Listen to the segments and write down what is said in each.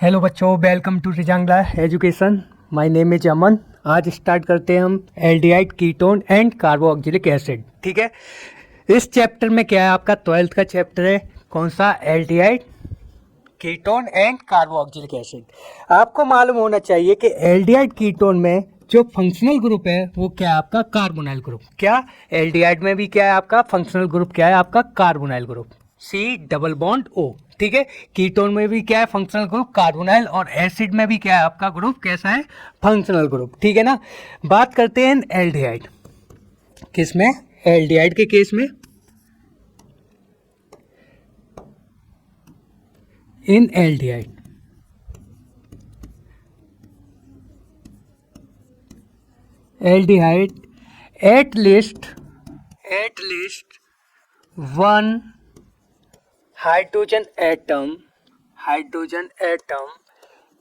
Hello बच्चों, welcome to Rezangla education. My name is Aman. आज start करते हैं हम aldehyde, ketone and carboxylic acid. ठीक है, इस चैप्टर में क्या है, आपका 12th का चैप्टर है। कौन सा? Aldehyde, ketone and carboxylic acid. आपको मालूम होना चाहिए कि एल्डिहाइड कीटोन में जो फंक्शनल ग्रुप है वो क्या है? आपका कार्बोनाइल ग्रुप। क्या एल्डिहाइड में भी क्या है? आपका फंक्शनल ग्रुप क्या है? आपका carbonyl group, C double bond O. ठीक है, कीटोन में भी क्या है? Functional group carbonyl. और एसिड में भी क्या है? आपका ग्रुप कैसा है? Functional group. ठीक है ना। बात करते हैं एल्डिहाइड। किस में? एल्डिहाइड के केस में, in aldehyde aldehyde at least one hydrogen atom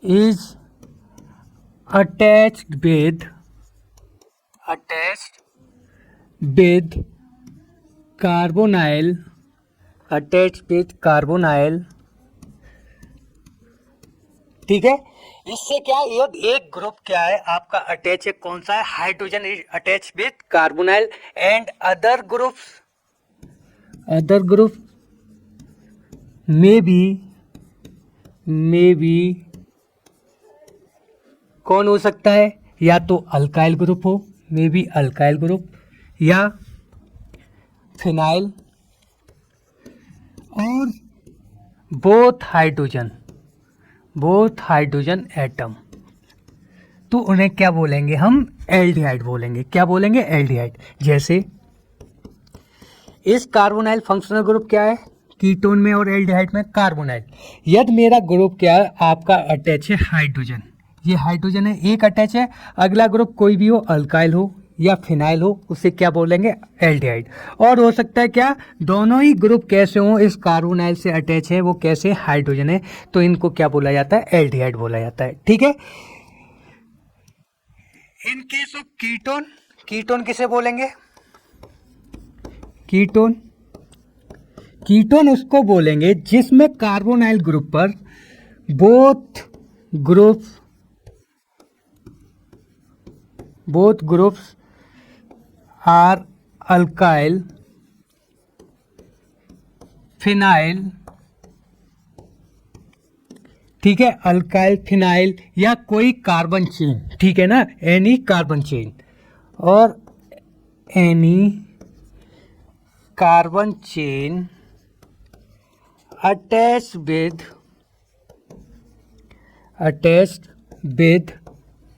is attached with carbonyl ठीक है। इससे क्या एक ग्रुप क्या है आपका अटैच है? कौन सा है? Hydrogen is attach with carbonyl and other group may be कौन हो सकता है? या तो अल्काइल ग्रुप हो, मे बी अल्काइल ग्रुप, या फिनाइल, और बोथ हाइड्रोजन एटम। तो उन्हें क्या बोलेंगे? हम एल्डिहाइड बोलेंगे। क्या बोलेंगे? एल्डिहाइड। जैसे इस कार्बोनाइल फंक्शनल ग्रुप क्या है कीटोन में और एल्डिहाइड में? कार्बोनाइल। यदि मेरा ग्रुप क्या है आपका अटैच है हाइड्रोजन, ये हाइड्रोजन है, एक अटैच है, अगला ग्रुप कोई भी हो, अल्काइल हो या फिनाइल हो, उसे क्या बोलेंगे? एल्डिहाइड। और हो सकता है क्या, दोनों ही ग्रुप कैसे हो, इस कार्बोनाइल से अटैच है, वो कैसे? हाइड्रोजन है, तो इनको क्या बोला जाता है? एल्डिहाइड बोला जाता है। ठीक है। इन केस ऑफ कीटोन किसे बोलेंगे? कीटोन उसको बोलेंगे जिसमें कार्बोनाइल ग्रुप पर both groups are alkyl, phenyl. ठीक है, अल्काइल, फिनाइल या कोई कार्बन चेन। ठीक है ना, एनी कार्बन चेन, और any carbon chain attached with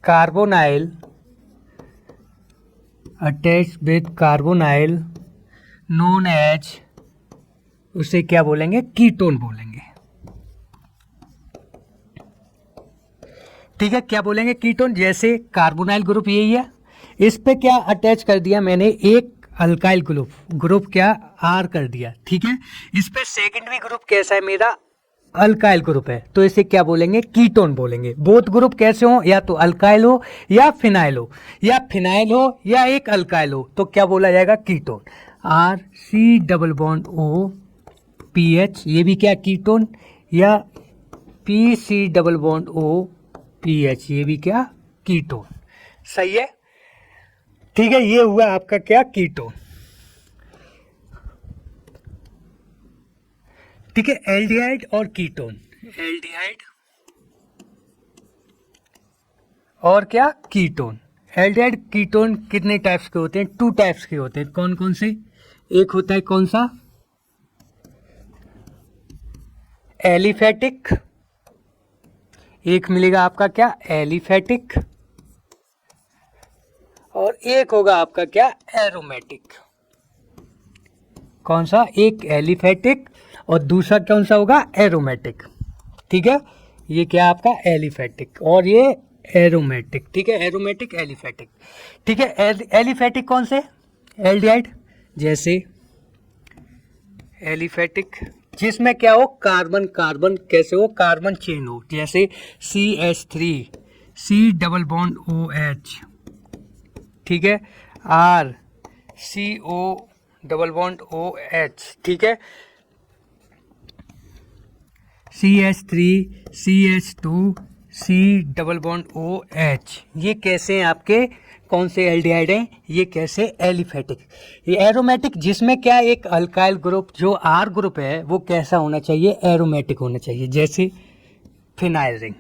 carbonyl known as, उसे क्या बोलेंगे? कीटोन बोलेंगे। ठीक है, क्या बोलेंगे? कीटोन। जैसे कार्बोनाइल ग्रुप यही है, इस पे क्या अटैच कर दिया मैंने? एक अल्काइल ग्रुप क्या? आर कर दिया। ठीक है, इस पे सेकेंडरी ग्रुप कैसा है मेरा? अल्काइल ग्रुप है, तो इसे क्या बोलेंगे? कीटोन बोलेंगे। बोथ ग्रुप कैसे हो? या तो अल्काइल हो या फिनाइल हो या एक अल्काइल हो, तो क्या बोला जाएगा? Ketone. R C double bond O P H, ये भी क्या? कीटोन। या P C double bond O P H, ये भी क्या? कीटोन। सही है। ठीक है, ये हुआ आपका क्या? कीटोन। ठीक है, एल्डिहाइड और कीटोन, एल्डिहाइड और क्या? कीटोन। एल्डिहाइड कीटोन कितने टाइप्स के होते हैं? 2 टाइप्स के होते हैं। कौन कौन से? एक होता है कौन सा? एलिफेटिक। एक मिलेगा आपका क्या? एलिफेटिक। और एक होगा आपका क्या? एरोमेटिक। कौन सा? एक एलिफेटिक और दूसरा कौन सा होगा? एरोमेटिक। ठीक है, ये क्या आपका? एलिफेटिक और ये एरोमेटिक। ठीक है, एरोमेटिक, एलिफेटिक। ठीक है, एलिफेटिक कौन से? एल्डिहाइड। जैसे एलिफेटिक जिसमें क्या हो? कार्बन कैसे हो? कार्बन चेन हो। जैसे CH3, C double bond OH। ठीक है, R CO double bond OH। ठीक है, CH3CH2 C double bond OH। ये कैसे हैं आपके, कौन से एल्डिहाइड हैं, ये कैसे एलिफेटिक। ये एरोमेटिक, जिसमें क्या एक अल्काइल ग्रुप जो R ग्रुप है वो कैसा होना चाहिए, एरोमेटिक होना चाहिए, जैसे फिनाइल रिंग।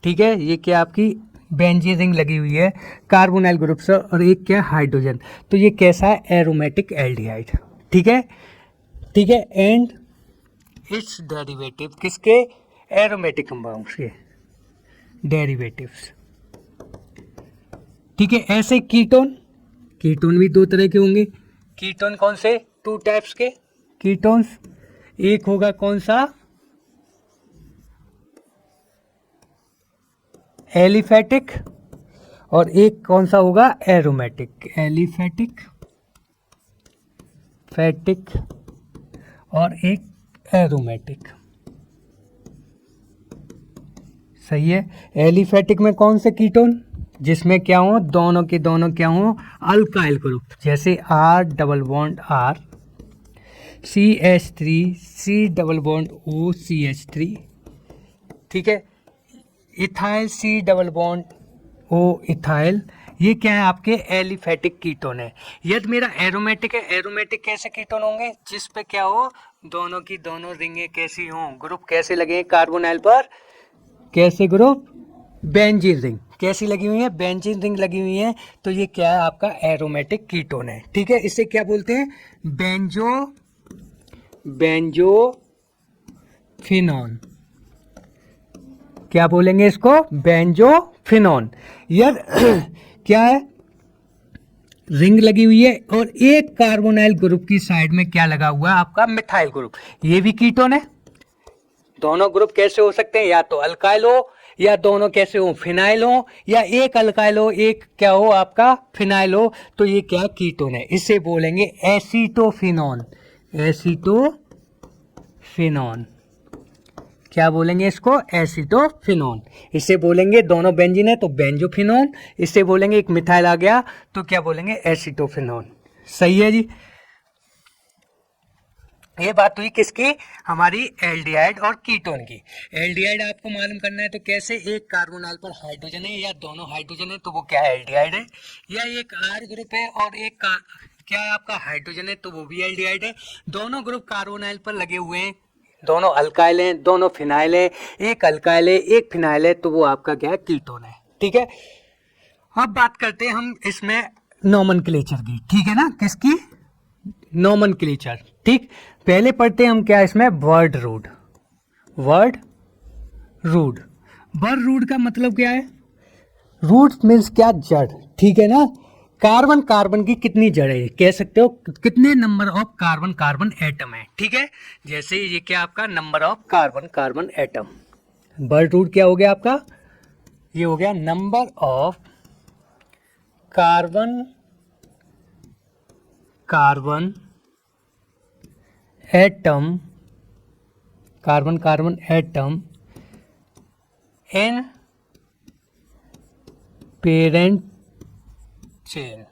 ठीक है, ये क्या आपकी बेंजीन रिंग लगी हुई है कार्बोनाइल ग्रुप से, और एक क्या हाइड्रोजन, तो ये कैसा है, एरोमेटिक एल्डिहाइड। ठीक है, ठीक है। एंड इट्स डेरिवेटिव, किसके, एरोमेटिक कंपाउंड्स के डेरिवेटिव्स। ठीक है, ऐसे कीटोन, कीटोन भी दो तरह के होंगे। कीटोन कौन से, 2 टाइप्स के कीटोन्स, एक होगा कौन सा, एलिफेटिक, और एक कौन सा होगा, एरोमेटिक। एलिफेटिक, फैटिक, और एक एरोमेटिक। सही है। एलिफेटिक में कौन से कीटोन, जिसमें क्या हो, दोनों के दोनों क्या हो, अल्काइल ग्रुप, जैसे R double bond R, CH3 C double bond O CH3। ठीक है, ethyl C double bond O ethyl, ये क्या है आपके एलिफेटिक कीटोन है। यदि मेरा एरोमेटिक है, एरोमेटिक कैसे कीटोन होंगे, जिस पे क्या हो, दोनों की दोनों रिंगें कैसी हों, ग्रुप कैसे लगे हैं कार्बोनाइल पर, कैसे ग्रुप, बेंजीन रिंग कैसी लगी हुई है, बेंजीन रिंग लगी हुई है, तो ये क्या है आपका एरोमेटिक कीटोन है। ठीक है, इसे क्या बोलते हैं, बेंजोफिनॉन। क्या बोलेंगे इसको, बेंजोफिनॉन। यह क्या है, रिंग लगी हुई है, और एक कार्बोनाइल ग्रुप की साइड में क्या लगा हुआ है आपका, मिथाइल ग्रुप, ये भी कीटोन है। दोनों ग्रुप कैसे हो सकते हैं, या तो अल्काइल हो, या दोनों कैसे हो, फिनाइल हो, या एक अल्काइल हो एक क्या हो आपका फिनाइल हो, तो ये क्या कीटोन है, इसे बोलेंगे एसीटोफिनॉन। एसीटोफिनॉन, क्या बोलेंगे इसको, एसीटोफिनॉन। इसे बोलेंगे, दोनों बेंजीन है तो बेंजोफिनॉन, इसे बोलेंगे एक मिथाइल आ गया तो क्या बोलेंगे, एसीटोफिनॉन। सही है जी। ये बात हुई किसकी, हमारी एल्डिहाइड और कीटोन की। एल्डिहाइड आपको मालूम करना है तो कैसे, एक कार्बोनाइल पर हाइड्रोजन है या दोनों हाइड्रोजन है तो वो क्या है, एल्डिहाइड है, या एक R ग्रुप है और एक क्या है आपका हाइड्रोजन है तो वो भी एल्डिहाइड है। दोनों ग्रुप कार्बोनाइल पर लगे हुए हैं, दोनों अल्काइल हैं, दोनों फिनाइल है, एक अल्काइल है एक फिनाइल है, तो वो आपका क्या है, कीटोन है। ठीक है, अब बात करते हैं हम इसमें नोमेनक्लेचर की। ठीक है ना, किसकी, नोमेनक्लेचर। ठीक, पहले पढ़ते हैं हम क्या इसमें, word root. Word root, word root का मतलब क्या है, रूट मीन्स क्या, जड़। ठीक है ना, कार्बन कार्बन की कितनी जड़ें है, कह सकते हो कितने number of carbon carbon atom है। ठीक है, जैसे ये क्या आपका number of carbon carbon atom, word root क्या हो गया आपका, ये हो गया number of carbon carbon atom, carbon carbon atom in parent chain.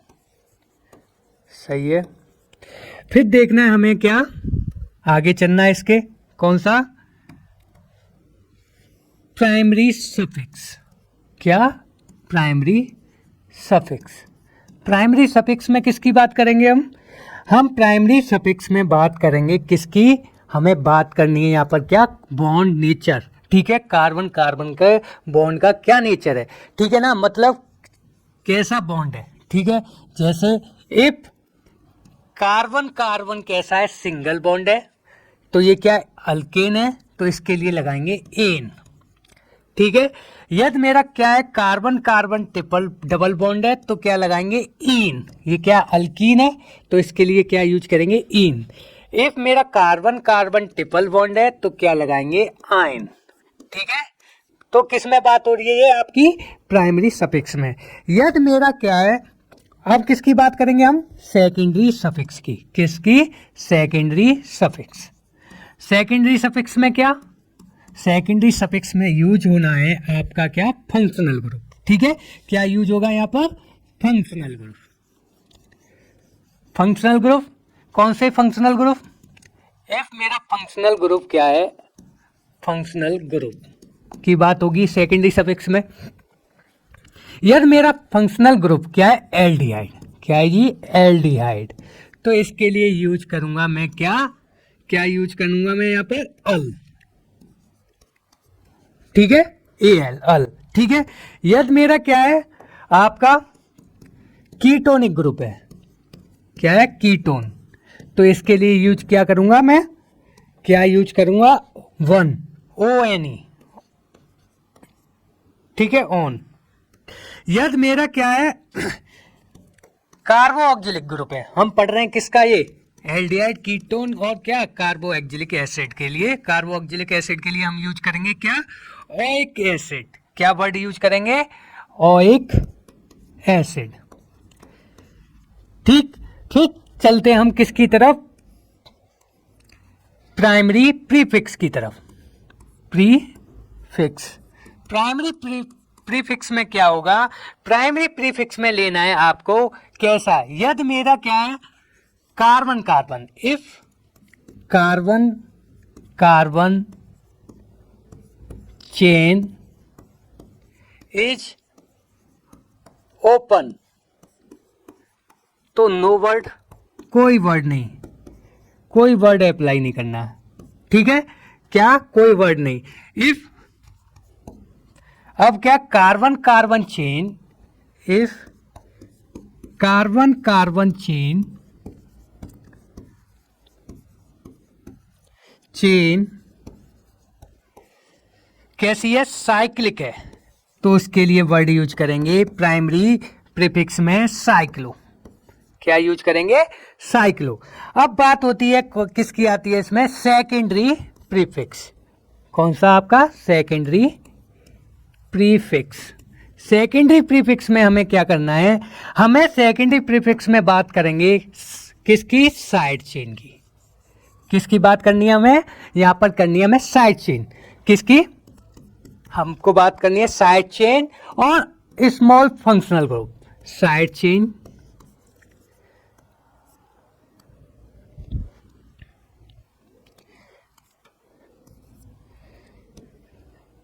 सही है। फिर देखना है हमें क्या, आगे चलना है इसके, कौन सा, प्राइमरी सफिक्स। क्या, प्राइमरी सफिक्स। प्राइमरी सफिक्स में किसकी बात करेंगे हम प्राइमरी सफिक्स में बात करेंगे किसकी, हमें बात करनी है यहाँ पर क्या, बॉन्ड नेचर। ठीक है, कार्बन कार्बन के बॉन्ड का क्या नेचर है। ठीक है ना, मतलब कैसा बॉन्ड है। ठीक है, जैसे इफ कार्बन कार्बन कैसा है, सिंगल बॉन्ड है तो ये क्या अल्केन है, तो इसके लिए लगाएंगे एन। ठीक है, यदि मेरा क्या है, carbon carbon triple double bond है तो क्या लगाएंगे, इन। ये क्या अल्कीन है तो इसके लिए क्या यूज करेंगे, इन। इफ मेरा कार्बन कार्बन ट्रिपल बॉन्ड है तो क्या लगाएंगे, आइन। ठीक है, तो किस में बात हो रही है, ये आपकी प्राइमरी सफिक्स में। यदि मेरा क्या है, अब किसकी बात करेंगे हम, सेकेंडरी सफिक्स की। किसकी, सेकेंडरी सफिक्स। सेकेंडरी सफिक्स में क्या, सेकेंडरी सफिक्स में यूज होना है आपका क्या, फंक्शनल ग्रुप। ठीक है, क्या यूज होगा यहाँ पर, फंक्शनल ग्रुप। फंक्शनल ग्रुप कौन से फंक्शनल ग्रुप, इफ मेरा फंक्शनल ग्रुप क्या है, फंक्शनल ग्रुप की बात होगी सेकेंडरी सफिक्स में। यदि मेरा फंक्शनल ग्रुप क्या है, एल्डिहाइड, क्या है जी, एल्डिहाइड, तो इसके लिए यूज करूंगा मैं क्या यूज करूंगा मैं यहाँ पर अल, ठीक है, एल, अल, ठीक है। यदि मेरा क्या है आपका कीटोनिक ग्रुप है, क्या है, कीटोन, तो इसके लिए यूज क्या करूंगा मैं, क्या यूज करूंगा, 1 ONE, ठीक है, ऑन। यदि मेरा क्या है कार्बोक्सिलिक ग्रुप है, हम पढ़ रहे हैं किसका, ये एल्डिहाइड, कीटोन और क्या कार्बोक्सिलिक एसिड के लिए, कार्बोक्सिलिक एसिड के लिए हम यूज करेंगे क्या, ओइक एसिड, क्या वर्ड यूज करेंगे, ओइक एसिड, ठीक ठीक। चलते हम किसकी तरफ, प्राइमरी प्रीफिक्स की तरफ, प्रीफिक्स, प्राइमरी प्रीफिक्स में क्या होगा, प्राइमरी प्रीफिक्स में लेना है आपको कैसा, यदि मेरा क्या है carbon carbon, if carbon carbon chain is open, तो नो वर्ड, कोई वर्ड नहीं, कोई वर्ड अप्लाई नहीं करना, ठीक है, क्या कोई वर्ड नहीं। इफ, अब क्या carbon carbon chain, if carbon carbon chain कैसी है, साइक्लिक है, तो उसके लिए वर्ड यूज करेंगे प्राइमरी प्रीफिक्स में साइक्लो, क्या यूज करेंगे, साइक्लो। अब बात होती है किसकी आती है इसमें, सेकेंडरी प्रीफिक्स, कौन सा आपका सेकेंडरी प्रीफिक्स। सेकेंडरी प्रीफिक्स में हमें क्या करना है, हमें सेकेंडरी प्रीफिक्स में बात करेंगे किसकी, साइड चेन की, किसकी बात करनी है हमें, यहां पर करनी है हमें साइड चेन, किसकी, हमको बात करनी है साइड चेन और small functional group, side chain,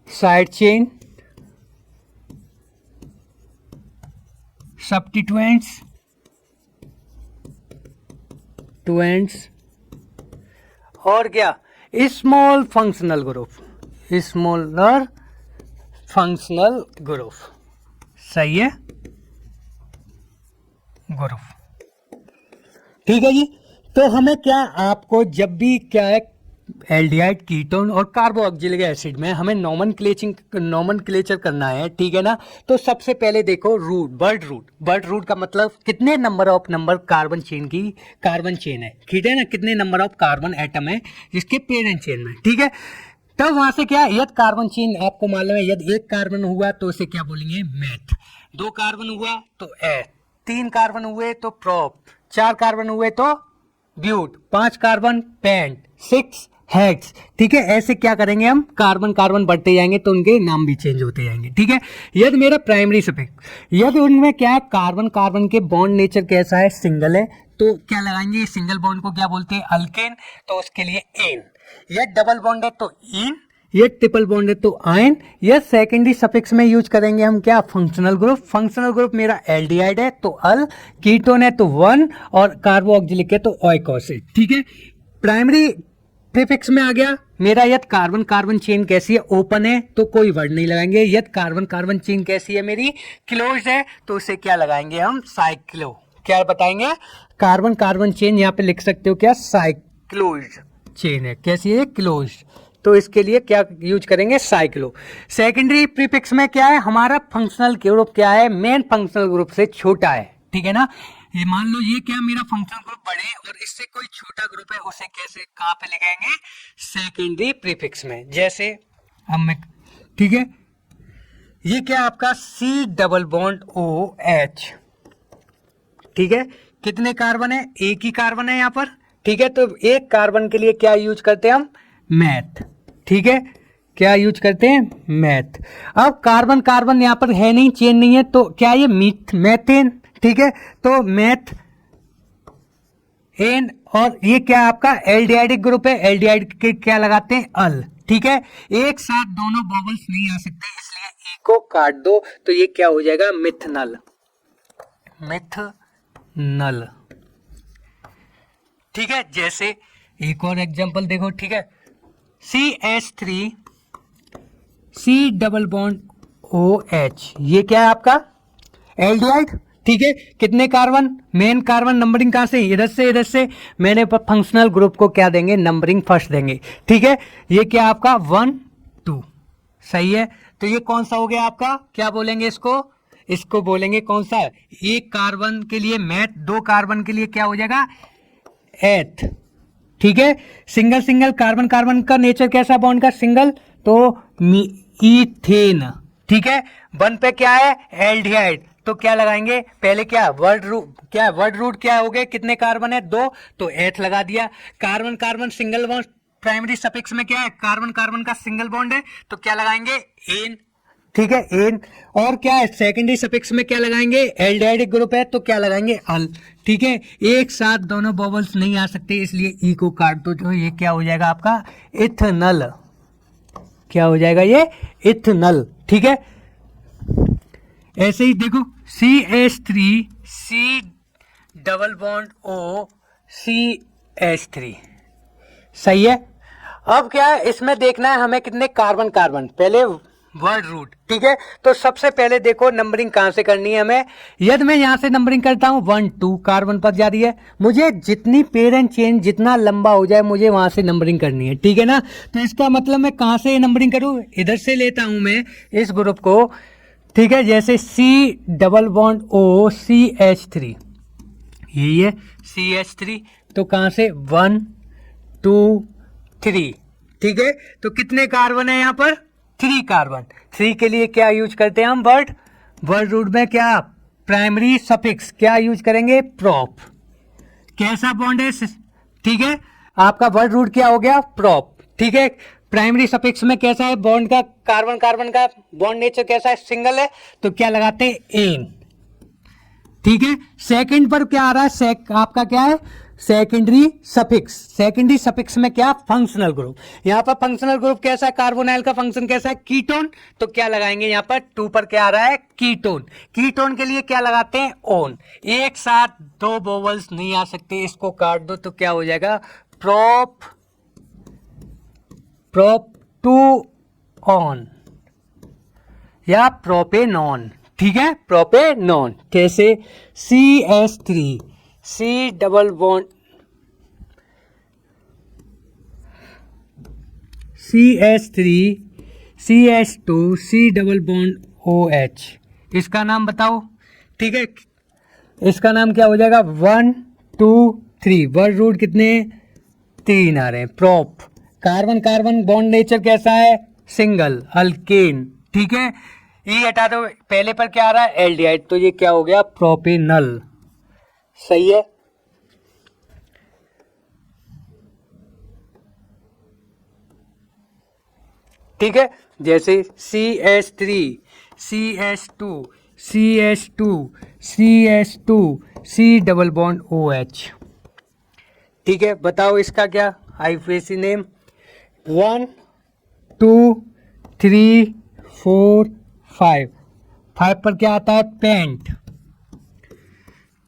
side chain, substituents, और क्या, small functional group, smaller functional group, सही है, ग्रुप, ठीक है जी। तो हमें क्या, आपको जब भी क्या है एल्डिहाइड, कीटोन और कार्बोक्सिलिक एसिड में हमें नॉमेनक्लेचर करना है, ठीक है ना। तो सबसे पहले देखो रूट, बर्ड रूट का मतलब कितने नंबर ऑफ कार्बन चेन की, कार्बन चेन है, ठीक है ना, कितने नंबर ऑफ कार्बन एटम है जिसके पेरेंट चेन में, ठीक है। तब वहां से क्या, यदि कार्बन चेन आपको मालूम है, यदि 1 कार्बन हुआ तो उसे क्या बोलेंगे, मेथ, 2 कार्बन हुआ तो एथ, 3 कार्बन हुए तो प्रोप, 4 कार्बन हुए तो ब्यूट, 5 कार्बन पेंट, 6 हेक्स, ठीक है। ऐसे क्या करेंगे हम, कार्बन कार्बन बढ़ते जाएंगे तो उनके नाम भी चेंज होते जाएंगे, ठीक है। यदि मेरा प्राइमरी सफिक्स, यदि उनमें क्या है कार्बन कार्बन के बॉन्ड नेचर कैसा है, सिंगल है, तो क्या लगाएंगे, सिंगल बॉन्ड को क्या बोलते हैं, अल्केन, तो उसके लिए एन। यह डबल बॉन्ड है तो इन, ये ट्रिपल बॉन्ड है तो आयन। यह सेकेंडरी सफिक्स में यूज करेंगे हम क्या, फंक्शनल ग्रुप, फंक्शनल ग्रुप मेरा एल्डिहाइड है तो अल, कीटोन है तो 1 और कार्बोक्सिलिक है तो ओइक एसिड, ठीक है। प्राइमरी प्रीफिक्स में आ गया मेरा, यदि कार्बन कार्बन चेन कैसी है, ओपन है तो कोई वर्ड नहीं लगाएंगे, यदि कार्बन कार्बन चेन कैसी है मेरी, क्लोज्ड है, तो उसे क्या लगाएंगे हम, साइक्लो, क्या बताएंगे, कार्बन कार्बन चेन यहाँ पे लिख सकते हो क्या, साइक्लोज्ड चेन है, कैसी है, क्लोज्ड, तो इसके लिए क्या यूज करेंगे, साइक्लो। सेकेंडरी प्रीफिक्स में क्या है, हमारा फंक्शनल ग्रुप क्या है, मेन फंक्शनल ग्रुप से छोटा है, ठीक है ना। ये मान लो ये क्या, मेरा फंक्शनल ग्रुप बड़े और इससे कोई छोटा ग्रुप है, उसे कैसे कहाँ पे लिखेंगे, सेकेंडरी प्रीफिक्स में। जैसे अब मैं, ठीक है, ये क्या आपका C डबल बॉन्ड OH, ठीक है, कितने कार्बन है, एक ही कार्बन है यहाँ पर, ठीक है। तो एक कार्बन के लिए क्या यूज करते हैं हम, मैथ, ठीक है, क्या यूज करते हैं, मैथ। अब कार्बन कार्बन यहाँ पर है नहीं, चेन नहीं है, तो क्या ये मैथेन, ठीक है, तो मैथ एन, और ये क्या आपका एल्डिहाइडिक ग्रुप है, एल्डिहाइड के क्या लगाते हैं, अल, ठीक है, एक साथ दोनों बबल्स नहीं आ सकते, इसलिए ई को काट दो, तो ये क्या हो जाएगा, मिथनल। मिथनल, ठीक है। जैसे एक और एग्जांपल देखो, ठीक है, CH3 C double bond OH, ये क्या है आपका एल्डिहाइड, ठीक है। कितने कार्बन, मेन कार्बन नंबरिंग कहां से, इधर से मैंने फंक्शनल ग्रुप को क्या देंगे, नंबरिंग फर्स्ट देंगे, ठीक है। ये क्या आपका 1 2, सही है। तो ये कौन सा हो गया आपका, क्या बोलेंगे इसको बोलेंगे कौन सा, एक कार्बन के लिए मैथ, दो कार्बन के लिए क्या हो जाएगा, एथ, ठीक है। सिंगल सिंगल कार्बन कार्बन का नेचर कैसा बॉन्ड का, सिंगल, तो ईथेन, ठीक है। वन पे क्या है, एल्डिहाइड, तो क्या लगाएंगे, पहले क्या वर्ड रूट क्या हो गए, कितने कार्बन है, 2, तो एथ लगा दिया। Carbon carbon single bond, primary suffix में क्या है, कार्बन कार्बन का सिंगल बॉन्ड है, तो क्या लगाएंगे, एन, ठीक है, एन। और क्या है, सेकेंडरी सफिक्स में क्या लगाएंगे, एल्डिहाइड ग्रुप है, तो क्या लगाएंगे, अल, ठीक है। एक साथ दोनों बबल्स नहीं आ सकते, इसलिए ई को काट दो, तो ये क्या हो जाएगा आपका इथनल, क्या हो जाएगा ये इथनल, ठीक है। ऐसे ही देखो CH3 C double bond O CH3, सही है। अब क्या है, इसमें देखना है हमें कितने कार्बन कार्बन, पहले वर्ड रूट, ठीक है। तो सबसे पहले देखो नंबरिंग कहां से करनी है हमें, यदि मैं यहां से नंबरिंग करता हूं 1 2 कार्बन पर जा रही है, मुझे जितनी पेरेंट चेन जितना लंबा हो जाए मुझे वहां से नंबरिंग करनी है, ठीक है ना। तो इसका मतलब मैं कहां से नंबरिंग करूं, इधर से लेता हूं मैं इस ग्रुप को, ठीक है। जैसे C double bond O CH3, यही है CH3, तो कहां से 1 2 3, ठीक है। तो कितने कार्बन है यहां पर, 3 कार्बन। 3 के लिए क्या यूज करते हैं हम, वर्ड रूट में क्या, प्राइमरी सफिक्स क्या यूज करेंगे, प्रॉप। कैसा बॉन्ड है, ठीक है, आपका वर्ड रूट क्या हो गया, प्रॉप, ठीक है। प्राइमरी सफिक्स में कैसा है बॉन्ड का, कार्बन कार्बन का बॉन्ड नेचर कैसा है, सिंगल है, तो क्या लगाते हैं, एन, ठीक है। सेकंड पर क्या आ रहा है, आपका क्या है, सेकेंडरी सफिक्स। सेकेंडरी सफिक्स में क्या, फंक्शनल ग्रुप। यहां पर फंक्शनल ग्रुप कैसा है, कार्बोनाइल का फंक्शन कैसा है, कीटोन, तो क्या लगाएंगे यहां पर 2 पर क्या आ रहा है, कीटोन। कीटोन के लिए क्या लगाते हैं, ओन। एक साथ दो वोवल्स नहीं आ सकते, इसको काट दो, तो क्या हो जाएगा, प्रोप टू ऑन या प्रोपेनॉन, ठीक है, प्रोपेनॉन। कैसे, CH3 C double bond CH3 CH2 C double bond OH, इसका नाम बताओ, ठीक है। इसका नाम क्या हो जाएगा, 1 2 3, वर्ड रूट कितने, 3 आ रहे हैं, prop. Carbon carbon bond nature कैसा है, सिंगल, अल्केन, ठीक है। ये हटा दो, पहले पर क्या आ रहा है, एल्डिहाइड, तो ये क्या हो गया, प्रोपेनल, सही है। ठीक है, जैसे CH3 CH2 CH2 CH2 C double bond OH, ठीक है। बताओ इसका क्या आईयूसीएन नेम, 1 2 3 4 5, 5 पर क्या आता है, पेंट,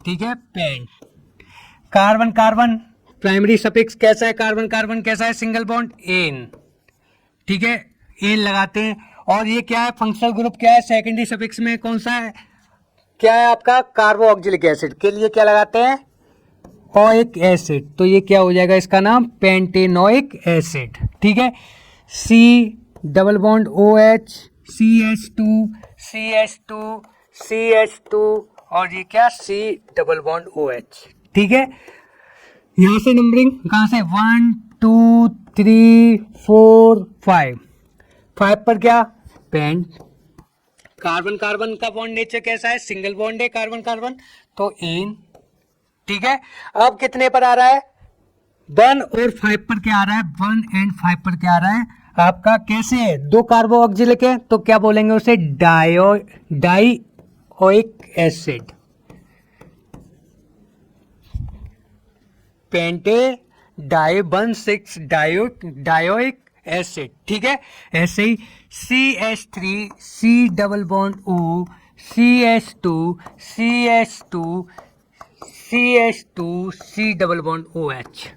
ठीक है, pent. Carbon carbon primary suffix कैसा है, कार्बन कार्बन कैसा है, सिंगल बॉन्ड, एन, ठीक है, एन लगाते हैं। और ये क्या है, फंक्शनल ग्रुप क्या है, सेकेंडरी सफिक्स में कौन सा है, क्या है आपका, कार्बोक्सिलिक एसिड के लिए क्या लगाते हैं, ओइक एसिड, तो ये क्या हो जाएगा, इसका नाम पेंटेनोइक एसिड, ठीक है। C double bond OH CH2 CH2 CH2 और ये क्या, C डबल बॉन्ड OH, ठीक है। यहां से नंबरिंग कहां से, 1 2 3 4 5, 5 पर क्या, पेंट। कार्बन कार्बन का बॉन्ड नेचर कैसा है, सिंगल बॉन्ड है कार्बन कार्बन, तो एन, ठीक है। अब कितने पर आ रहा है, 1 और 5 पर क्या आ रहा है, 1 एंड 5 पर क्या आ रहा है आपका, कैसे है, दो कार्बोक्सिलिक है, तो क्या बोलेंगे उसे, डाइओइक एसिड, पेंटे डाई 1 6 डायोइक एसिड। ठीक है, ऐसे ही CH3 C double bond O CH2 CH2 CH2 C double bond OH।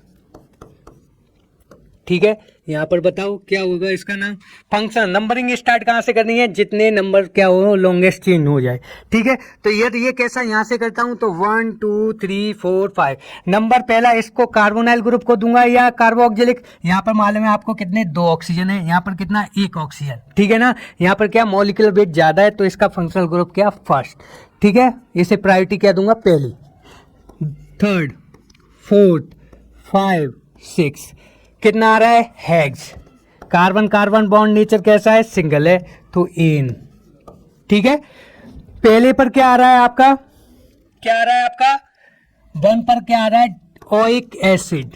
ठीक है, यहाँ पर बताओ क्या होगा इसका नाम। फंक्शन नंबरिंग स्टार्ट कहाँ से करनी है, जितने नंबर क्या हो लॉन्गेस्ट चेन हो जाए। ठीक है, तो ये कैसा यहाँ से करता हूँ तो 1 2 3 4 5 नंबर पहला इसको कार्बोनाइल ग्रुप को दूंगा या कार्बोक्सिलिक। यहाँ पर मालूम है आपको कितने 2 ऑक्सीजन है, यहाँ पर कितना 1 ऑक्सीजन। ठीक है ना, यहाँ पर क्या मॉलिक्यूलर वेट ज्यादा है तो इसका फंक्शनल ग्रुप क्या फर्स्ट। ठीक है, इसे प्रायोरिटी क्या दूंगा पहली, थर्ड, फोर्थ, 5 6 कितना आ रहा है hex. Carbon carbon bond nature कैसा है सिंगल है तो एन। ठीक है, पहले पर क्या आ रहा है आपका, क्या आ रहा है आपका 1 पर क्या आ रहा है ओइक एसिड,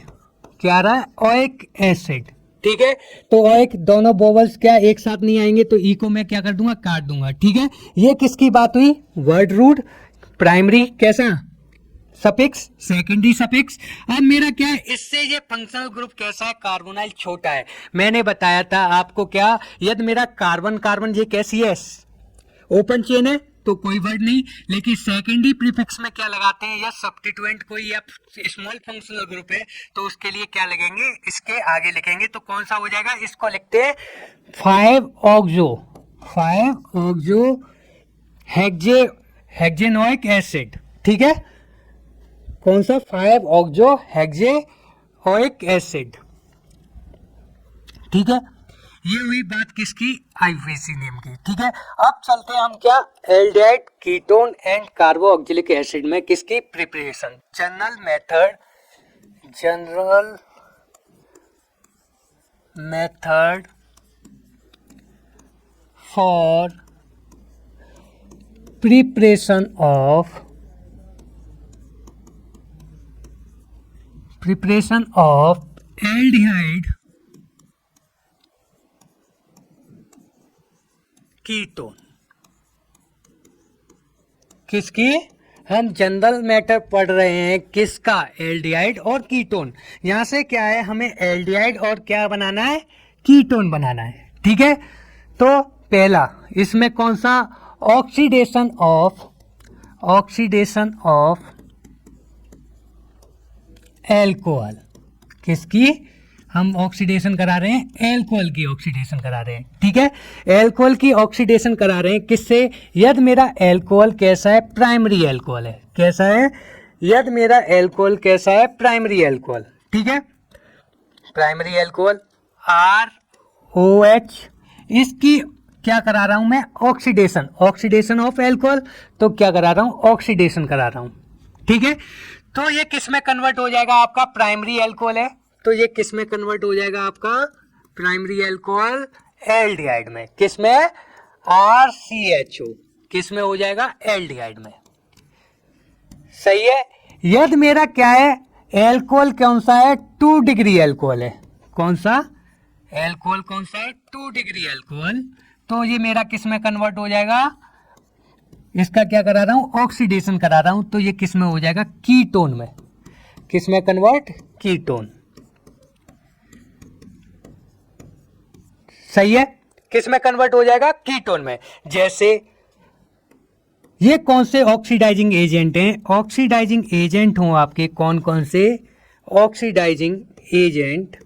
क्या आ रहा है ओइक एसिड। ठीक है, तो ओइक दोनों वोवल्स क्या एक साथ नहीं आएंगे तो ई को मैं क्या कर दूंगा काट दूंगा। ठीक है, ये किसकी बात हुई वर्ड रूट प्राइमरी कैसा सफिक्स सेकेंडरी सफिक्स। अब मेरा क्या है इससे ये फंक्शनल ग्रुप कैसा है कार्बोनाइल छोटा है। मैंने बताया था आपको क्या, यदि मेरा कार्बन कार्बन ये कैसी है ओपन चेन है तो कोई वर्ड नहीं, लेकिन सेकेंडरी प्रीफिक्स में क्या लगाते हैं या सब्स्टिट्यूएंट कोई या स्मॉल फंक्शनल ग्रुप है तो उसके लिए क्या लगेंगे इसके आगे लिखेंगे तो कौन सा हो जाएगा, इसको लिखते हैं 5 ऑक्सो हेक्जेनोइक एसिड। ठीक है, कौन सा 5 ऑक्सो हेक्जेनोइक एसिड। ठीक है, ये हुई बात किसकी आईवीसी नेम की। ठीक है, अब चलते हैं हम क्या aldehyde ketone and carboxylic acid में किसकी preparation. General method for preparation of aldehyde ketone. किसकी, हम जनरल मैटर पढ़ रहे हैं किसका एल्डिहाइड और कीटोन। यहां से क्या है हमें एल्डिहाइड और क्या बनाना है कीटोन बनाना है। ठीक है, तो पहला इसमें कौन सा ऑक्सीडेशन ऑफ एल्कोहल। किसकी हम ऑक्सीडेशन करा रहे हैं एल्कोहल की ऑक्सीडेशन करा रहे हैं। ठीक है, एल्कोहल की ऑक्सीडेशन करा रहे हैं किससे, यदि मेरा एल्कोहल कैसा है प्राइमरी एल्कोहल है। कैसा है, यदि मेरा एल्कोहल कैसा है प्राइमरी एल्कोहल। ठीक है, प्राइमरी एल्कोहल ROH, इसकी क्या करा रहा हूं मैं ऑक्सीडेशन ऑफ एल्कोहल। तो क्या करा रहा हूं ऑक्सीडेशन करा रहा हूं। ठीक है, तो ये किस में कन्वर्ट हो जाएगा आपका प्राइमरी एल्कोहल है तो ये किस में कन्वर्ट हो जाएगा आपका प्राइमरी एल्कोहल एल्डिहाइड में। किस में RCHO, किस में हो जाएगा एल्डिहाइड में। सही है, यदि मेरा क्या है एल्कोहल कौन सा है 2 डिग्री एल्कोहल है। कौन सा एल्कोहल कौन सा है 2 डिग्री एल्कोहल, तो ये मेरा किस में कन्वर्ट हो जाएगा, इसका क्या करा रहा हूं ऑक्सीडेशन करा रहा हूं तो ये किस में हो जाएगा कीटोन में। किस में कन्वर्ट कीटोन। सही है, किस में कन्वर्ट हो जाएगा कीटोन में। जैसे ये कौन से ऑक्सीडाइजिंग एजेंट हैं, ऑक्सीडाइजिंग एजेंट हो आपके कौन कौन से oxidising agent,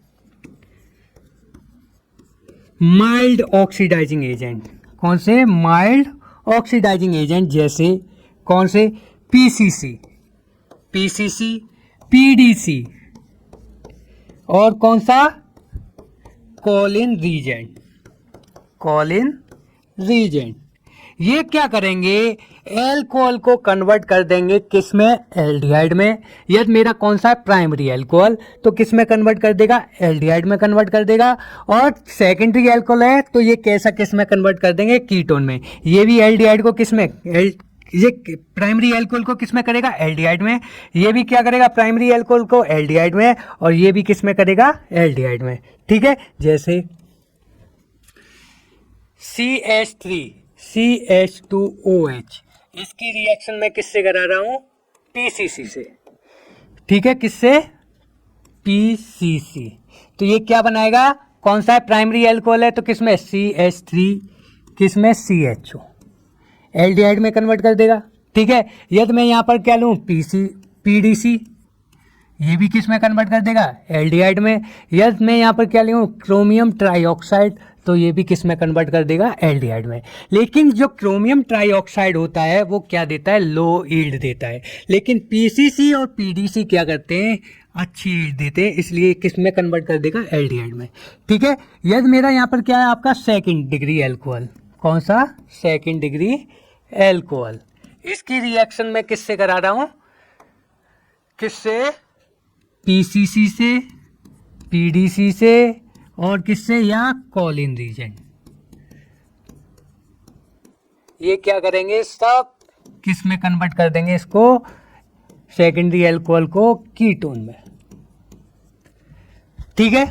mild oxidising agent. कौन से माइल्ड ऑक्सीडाइजिंग एजेंट, जैसे कौन से PCC PDC और कौन सा कोलिन रीजेंट। ये क्या करेंगे एल्कोहल को कन्वर्ट कर देंगे किस में एल्डिहाइड में। यदि मेरा कौन सा प्राइमरी एल्कोहल तो किस में कन्वर्ट कर देगा एल्डिहाइड में कन्वर्ट कर देगा, और सेकेंडरी एल्कोहल है तो ये कैसा किस में कन्वर्ट कर देंगे कीटोन में। ये भी एल्डिहाइड को किस में ये प्राइमरी एल्कोहल को किस में करेगा एल्डिहाइड में, ये भी क्या करेगा प्राइमरी एल्कोहल को एल्डिहाइड में, और ये भी किस में करेगा एल्डिहाइड में। ठीक है, जैसे CH3CH2OH, इसकी रिएक्शन मैं किससे करा रहा हूं PCC से। ठीक है, किससे PCC, तो ये क्या बनाएगा कौन सा है, प्राइमरी एल्कोहल है, तो किसमें CH3, किसमें CHO, एल्डिहाइड में कन्वर्ट कर देगा। ठीक है, यदि मैं यहाँ पर क्या लूँ, PDC, ये भी किस में कन्वर्ट कर देगा, एल्डिहाइड में। यदि मैं यहाँ पर क्या लूँ, क्रोमियम ट्राईऑक्साइड, तो ये भी किस में कन्वर्ट कर देगा, एल्डिहाइड में। लेकिन जो क्रोमियम ट्राईऑक्साइड होता है वो क्या देता है, लो यील्ड देता है, लेकिन PCC और PDC क्या करते हैं, अच्छी यील्ड देते हैं, इसलिए किस में कन्वर्ट कर देगा, एल्डिहाइड में। ठीक है, यदि मेरा यहाँ पर क्या है, आपका सेकेंड डिग्री एल्कोहल, कौन सा, सेकेंड डिग्री एल्कोहल, इसकी रिएक्शन मैं किससे करा रहा हूँ, किससे, PCC से, PDC से, और किससे, या कॉलिन रीजेंट। ये क्या करेंगे, सब किस में कन्वर्ट कर देंगे इसको, सेकेंडरी एल्कोहल को कीटोन में। ठीक है,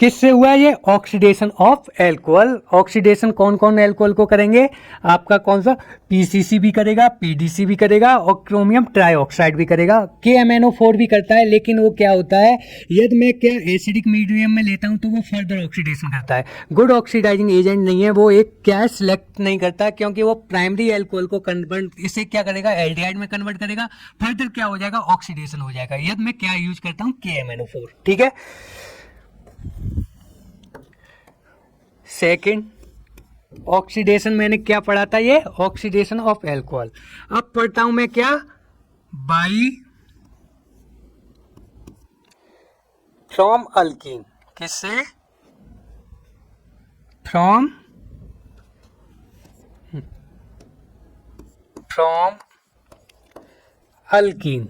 किससे हुआ ये, ऑक्सीडेशन ऑफ एल्कोहल। ऑक्सीडेशन कौन कौन एल्कोहल को करेंगे, आपका कौन सा, PCC भी करेगा, PDC भी करेगा, और क्रोमियम ट्राईऑक्साइड भी करेगा, KMnO4 भी करता है। लेकिन वो क्या होता है, यदि मैं क्या एसिडिक मीडियम में लेता हूं तो वो फर्दर ऑक्सीडेशन करता है, गुड ऑक्सीडाइजिंग एजेंट नहीं है, वो एक क्या सिलेक्ट नहीं करता, क्योंकि वो प्राइमरी एल्कोहल को कन्वर्ट, इसे क्या करेगा, एल्डिहाइड में कन्वर्ट करेगा, फर्दर क्या हो जाएगा, ऑक्सीडेशन हो जाएगा। यदि मैं क्या यूज करता हूँ, KMnO4। ठीक है, सेकेंड ऑक्सीडेशन मैंने क्या पढ़ा था, ये ऑक्सीडेशन ऑफ एल्कोहल। अब पढ़ता हूं मैं क्या, बाई फ्रॉम अल्कीन, किससे, फ्रॉम अल्कीन,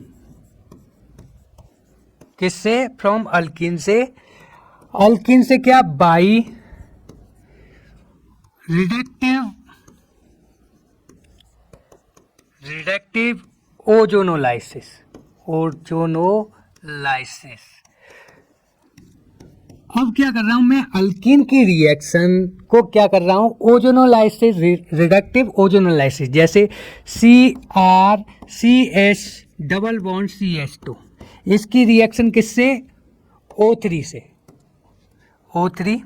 किससे, फ्रॉम अल्कीन से। अल्कीन से क्या, बाई रिडक्टिव ओजोनोलाइसिस, अब क्या कर रहा हूं मैं, अल्कीन की रिएक्शन को क्या कर रहा हूं, ओजोनोलाइसिस, रिडक्टिव ओजोनोलाइसिस, जैसे CrCH डबल बॉन्ड CH2, इसकी रिएक्शन किससे, O3 से, O3।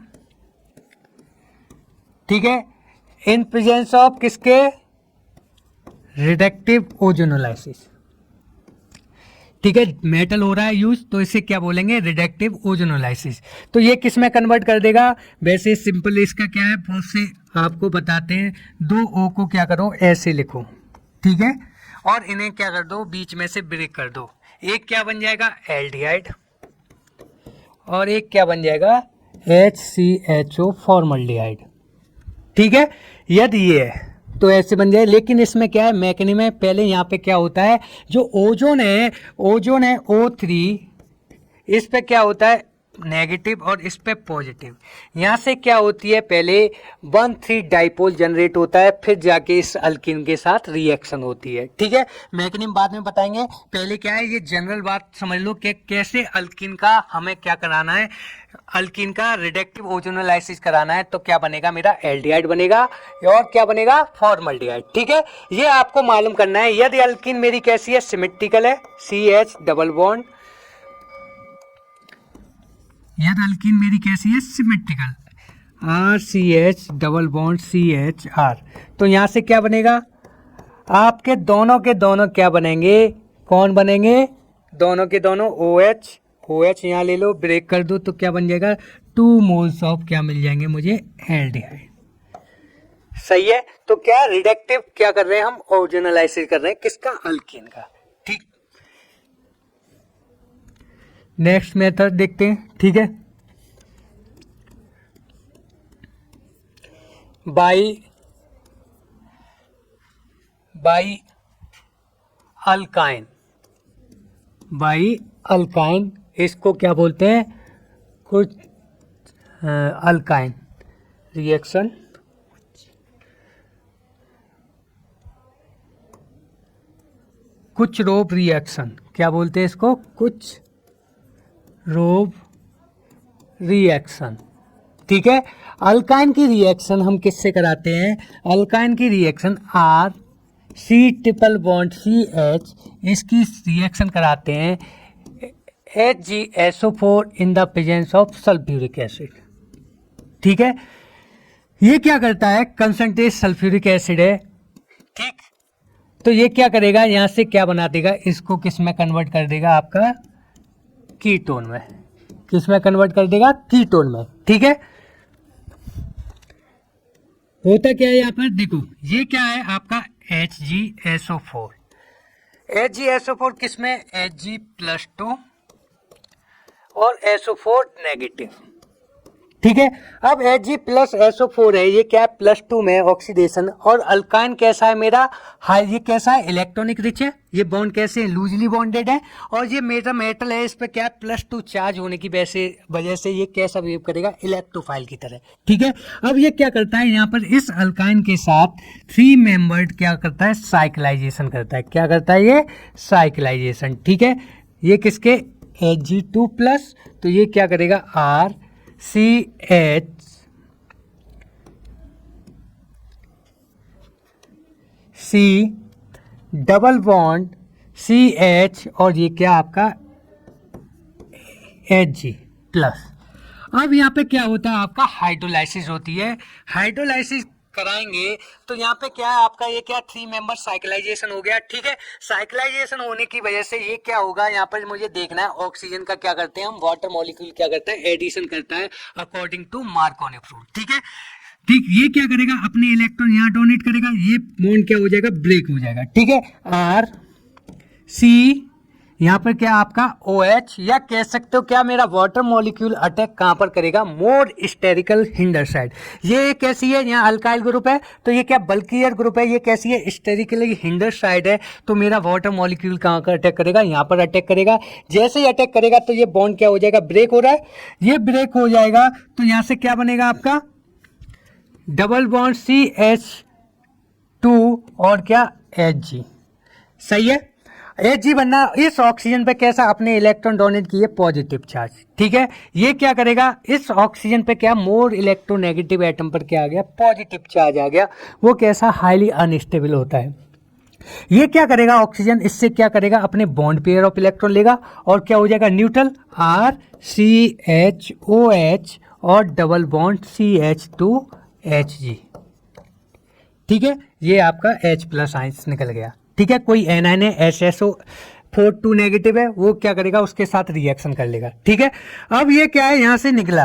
ठीक है, इन प्रेजेंस ऑफ किसके, रिडक्टिव ओजोनोलाइसिस। ठीक है, मेटल हो रहा है यूज, तो इसे क्या बोलेंगे, रिडक्टिव ओजोनोलाइसिस। तो ये किस में कन्वर्ट कर देगा, वैसे सिंपल इसका क्या है, बहुत से आपको बताते हैं, 2 O को क्या करो, ऐसे लिखो। ठीक है, और इन्हें क्या कर दो, बीच में से ब्रेक कर दो, एक क्या बन जाएगा, एल्डिहाइड, और एक क्या बन जाएगा, HCHO फॉर्मल्डिहाइड। ठीक है, यदि ये है तो ऐसे बन जाए। लेकिन इसमें क्या है, मैकेनिज्म में पहले यहाँ पे क्या होता है, जो ओजोन है O3, इस पे क्या होता है, नेगेटिव, और इस पे पॉजिटिव। यहाँ से क्या होती है, पहले 1,3 डाइपोल जनरेट होता है, फिर जाके इस अल्कीन के साथ रिएक्शन होती है। ठीक है, मैकेनिज्म बाद में बताएंगे, पहले क्या है, ये जनरल बात समझ लो कि कैसे अल्कीन का हमें क्या कराना है, अल्कीन का रिडक्टिव ओजोनोलाइसिस कराना है। तो क्या बनेगा, मेरा एल्डिहाइड बनेगा, और क्या बनेगा, फॉर्मल्डिहाइड। ठीक है, ये आपको मालूम करना है। यदि अल्कीन मेरी कैसी है, सिमेट्रिकल है, CH डबल बॉन्ड, यदि अल्कीन मेरी कैसी है, symmetrical, RCH double bond CHR, तो यहां से क्या बनेगा, आपके दोनों के दोनों क्या बनेंगे, कौन बनेंगे, दोनों के दोनों OH यहाँ ले लो, ब्रेक कर दो, तो क्या बन जाएगा, 2 मोल्स ऑफ क्या मिल जाएंगे मुझे, एल्डिहाइड। सही है, तो क्या रिडक्टिव क्या कर रहे हैं हम, ओजोनोलाइसिस कर रहे हैं, किसका, अल्कीन का। ठीक, नेक्स्ट मेथड देखते हैं। ठीक है, बाई अल्काइन, इसको क्या बोलते हैं, कुछ अल्काइन रिएक्शन, कुछ रोब रिएक्शन, क्या बोलते हैं इसको, कुछ रोब रिएक्शन। ठीक है, अल्काइन की रिएक्शन हम किससे कराते हैं, अल्काइन की reaction RC triple bond CH, इसकी रिएक्शन कराते हैं HgSO4 in the presence of sulphuric acid. ठीक है। ये क्या करता है, कंसंट्रेट सल्फ्यूरिक एसिड है, ठीक। तो ये क्या करेगा, यहां से क्या बना देगा, इसको किस में कन्वर्ट कर देगा, आपका कीटोन में। किस में कन्वर्ट कर देगा, कीटोन में, ठीक है। होता क्या है यहाँ पर देखो, ये क्या है आपका HgSO4। HgSO4 किस में, Hg+2 और SO4 नेगेटिव, ठीक है। अब Hg+SO4 है, ये क्या है, +2 में ऑक्सीडेशन, और अल्काइन कैसा है मेरा, हाई, ये कैसा है, इलेक्ट्रॉनिक रिच है, ये बॉन्ड कैसे है, लूजली बॉन्डेड है, और ये मेरा मेटल है, इस पे क्या है, +2 चार्ज होने की वजह से ये कैसा बिहेव करेगा, इलेक्ट्रोफाइल की तरह, ठीक है। अब ये क्या करता है, यहाँ पर इस अल्काइन के साथ 3 मेंबर्ड क्या करता है, साइक्लाइजेशन करता है। क्या करता है ये, साइक्लाइजेशन, ठीक है। ये किसके, Hg2+, तो ये क्या करेगा, RCH C double bond CH, और ये क्या आपका Hg+। अब यहाँ पे क्या होता है, आपका हाइड्रोलाइसिस होती है। हाइड्रोलाइसिस कराएंगे तो यहाँ पे क्या है आपका, ये क्या 3 मेंबर साइक्लाइजेशन हो गया, ठीक है। साइक्लाइजेशन होने की वजह से ये क्या होगा, यहाँ पर मुझे देखना है ऑक्सीजन का क्या करते हैं हम, वाटर मॉलिक्यूल क्या करता है, एडिशन करता है अकॉर्डिंग टू मार्कोनी रूल, ठीक है। ठीक, ये क्या करेगा, अपने इलेक्ट्रॉन यहाँ डोनेट करेगा, ये बॉन्ड क्या हो जाएगा, ब्रेक हो जाएगा, ठीक है। RC यहाँ पर क्या आपका OH, या कह सकते हो क्या, मेरा वाटर मॉलिक्यूल अटैक कहां पर करेगा, मोर स्टेरिकल हिंडर साइड। ये कैसी है, यहाँ अल्काइल ग्रुप है, तो ये क्या बल्कियर ग्रुप है, ये कैसी है, स्टेरिकली हिंडर साइड है, तो मेरा वाटर मॉलिक्यूल कहां पर अटैक करेगा, यहाँ पर अटैक करेगा। जैसे ही अटैक करेगा तो ये बॉन्ड क्या हो जाएगा, ब्रेक हो रहा है, ये ब्रेक हो जाएगा, तो यहां से क्या बनेगा आपका, डबल बॉन्ड CH2 और क्या Hg, सही है। Hg बनना, इस ऑक्सीजन पे कैसा, अपने इलेक्ट्रॉन डोनेट किए पॉजिटिव चार्ज, ठीक है। ये क्या करेगा, इस ऑक्सीजन पे क्या, मोर इलेक्ट्रोनेगेटिव एटम पर क्या आ गया, पॉजिटिव चार्ज आ गया, वो कैसा, हाईली अनस्टेबल होता है। ये क्या करेगा, ऑक्सीजन इससे क्या करेगा, अपने बॉन्ड पेयर ऑफ इलेक्ट्रॉन लेगा और क्या हो जाएगा, न्यूट्रल, RCHOH और डबल बॉन्ड CH2Hg, ठीक है। ये आपका H+ आइंस निकल गया, ठीक है। कोई एनायन है, SSO42 नेगेटिव है, वो क्या करेगा, उसके साथ रिएक्शन कर लेगा, ठीक है। अब ये क्या है, यहां से निकला,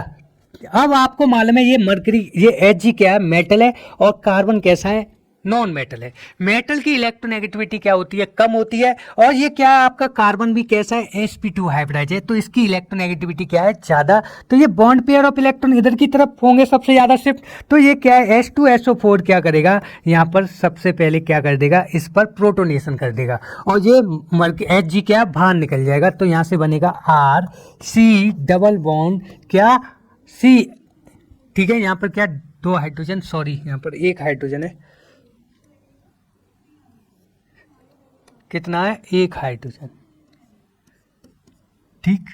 अब आपको मालूम है ये मरकरी, ये Hg क्या है, मेटल है, और कार्बन कैसा है, नॉन मेटल है। मेटल की इलेक्ट्रोनेगेटिविटी क्या होती है, कम होती है, और ये क्या है आपका कार्बन भी कैसा है, sp2 हाइब्रिडाइज है, तो इसकी इलेक्ट्रोनेगेटिविटी क्या है, ज्यादा, तो ये बॉन्ड पेयर ऑफ इलेक्ट्रॉन इधर की तरफ होंगे सबसे ज्यादा शिफ्ट, तो ये क्या है, H2SO4 क्या करेगा, यहाँ पर सबसे पहले क्या कर देगा, इस पर प्रोटोनेशन कर देगा, और ये Hg क्या बाहर निकल जाएगा, तो यहाँ से बनेगा RC डबल बॉन्ड क्या C, ठीक है। यहाँ पर क्या 2 हाइड्रोजन, सॉरी यहाँ पर 1 हाइड्रोजन है, कितना है, 1 हाइड्रोजन, ठीक,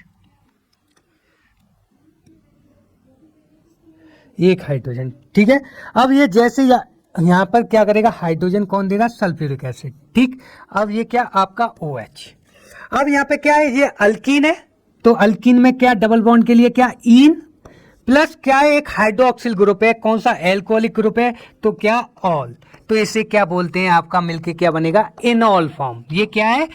1 हाइड्रोजन, ठीक है। अब ये जैसे यहाँ पर क्या करेगा, हाइड्रोजन कौन देगा, सल्फ्यूरिक एसिड, ठीक। अब ये क्या आपका OH, अब यहाँ पे क्या है, ये अल्कीन है, तो अल्कीन में क्या डबल बॉन्ड के लिए क्या, इन प्लस क्या है, एक हाइड्रोक्सिल ग्रुप है, कौन सा, एल्कोहलिक ग्रुप है, तो क्या ऑल, तो इसे क्या बोलते हैं, आपका मिलके क्या बनेगा, इनॉल फॉर्म। ये क्या है,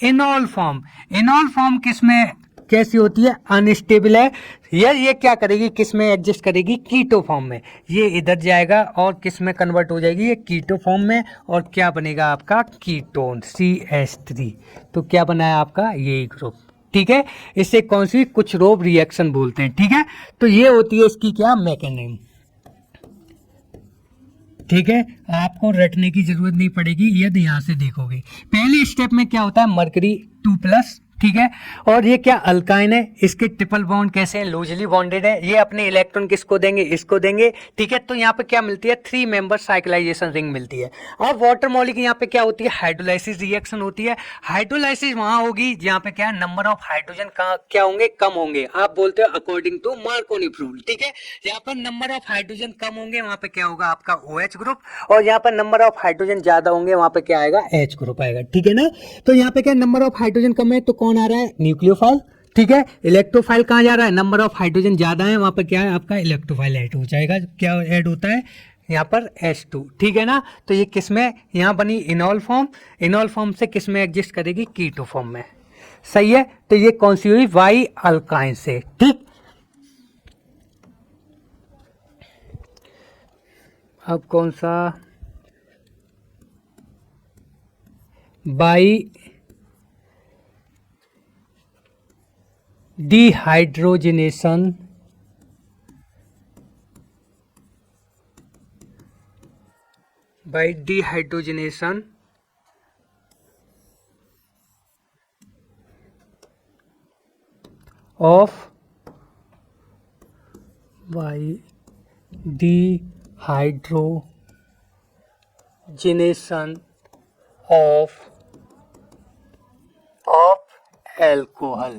इनॉल फॉर्म। इनॉल फॉर्म किसमें कैसी होती है, अनस्टेबल है, ये क्या करेगी, किसमें एडजस्ट करेगी, कीटो फॉर्म में, ये इधर जाएगा और किसमें कन्वर्ट हो जाएगी, ये कीटो फॉर्म में, और क्या बनेगा आपका, कीटोन CH3, तो क्या बना है आपका, ये ग्रुप, ठीक है। इससे कौन सी, कुछ रोब रिएक्शन बोलते हैं, ठीक है। तो ये होती है इसकी क्या, मैकेनिज्म, ठीक है। आपको रटने की जरूरत नहीं पड़ेगी यदि यहां से देखोगे। पहले स्टेप में क्या होता है, मरकरी 2+, ठीक है, और ये क्या अल्काइन है, इसके ट्रिपल बॉन्ड कैसे हैं, लूजली बॉन्डेड है, ये अपने इलेक्ट्रॉन किसको देंगे, इसको देंगे, ठीक है। तो यहाँ पे क्या मिलती है, 3 मेंबर साइक्लाइजेशन रिंग मिलती है। अब वाटर मॉलिक्यूल यहाँ पे क्या होती है, हाइड्रोलाइसिस रिएक्शन होती है। हाइड्रोलाइसिस वहां होगी जहाँ पे क्या नंबर ऑफ हाइड्रोजन क्या होंगे, कम होंगे, आप बोलते हो अकॉर्डिंग टू मार्कोनी रूल, ठीक है। यहाँ पर नंबर ऑफ हाइड्रोजन कम होंगे, वहां पे क्या होगा आपका OH ग्रुप, और यहाँ पर नंबर ऑफ हाइड्रोजन ज्यादा होंगे, वहां पे क्या आएगा, H ग्रुप आएगा, ठीक है ना। तो यहाँ पे क्या नंबर ऑफ हाइड्रोजन कम है, तो कौन आ रहा है, न्यूक्लियोफाइल, ठीक है, इलेक्ट्रोफाइल कहाँ जा रहा है, नंबर ऑफ हाइड्रोजन ज़्यादा है वहाँ पर क्या है आपका इलेक्ट्रोफाइल ऐड हो जाएगा, क्या ऐड होता है यहाँ पर H2, ठीक है ना। तो ये किस में यहाँ बनी इनॉल फॉर्म, इनॉल फॉर्म से किस में एग्जिस्ट करेगी, कीटो फॉर्म में, सही है। तो ये कौन सी हुई, वाई अल्काइन से, ठीक। अब कौन सा, by dehydrogenation by dehydrogenation of by dehydrogenation of alcohol।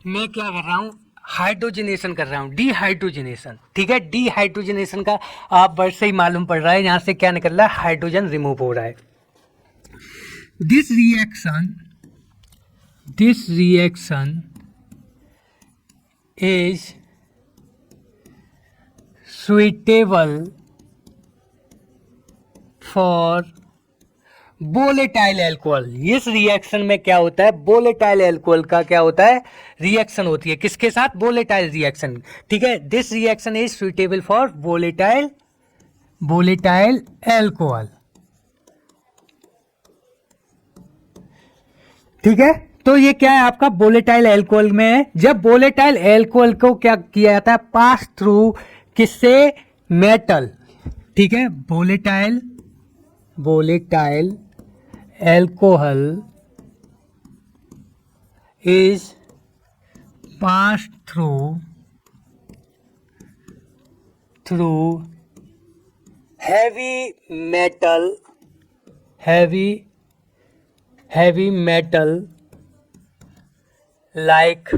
मैं क्या कर रहा हूँ, हाइड्रोजनेशन कर रहा हूँ, डिहाइड्रोजनेशन, ठीक है। डिहाइड्रोजनेशन का आप वर्ड से ही मालूम पड़ रहा है, यहाँ से क्या निकल रहा है, हाइड्रोजन रिमूव हो रहा है। This reaction is suitable for volatile alcohol. इस रिएक्शन में क्या होता है, वोलेटाइल एल्कोहल का क्या होता है, रिएक्शन होती है किसके साथ, वोलेटाइल रिएक्शन, ठीक है। This reaction is suitable for volatile alcohol, ठीक है। तो ये क्या है आपका वोलेटाइल एल्कोहल में है। जब वोलेटाइल एल्कोहल को क्या किया जाता है, पास थ्रू किससे, मेटल, ठीक है। Volatile alcohol is passed through heavy metal like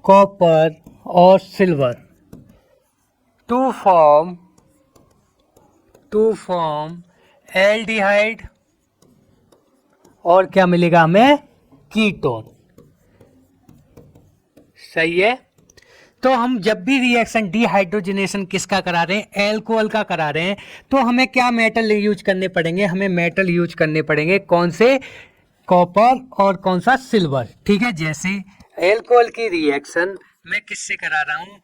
copper or silver to form aldehyde, और क्या मिलेगा हमें, कीटोन, सही है। तो हम जब भी रिएक्शन डिहाइड्रोजनेशन किसका करा रहे हैं, एल्कोहल का करा रहे हैं, तो हमें क्या मेटल यूज करने पड़ेंगे, हमें मेटल यूज करने पड़ेंगे, कौन से, कॉपर और कौन सा, सिल्वर, ठीक है। जैसे एल्कोहल की रिएक्शन मैं किससे करा रहा हूं,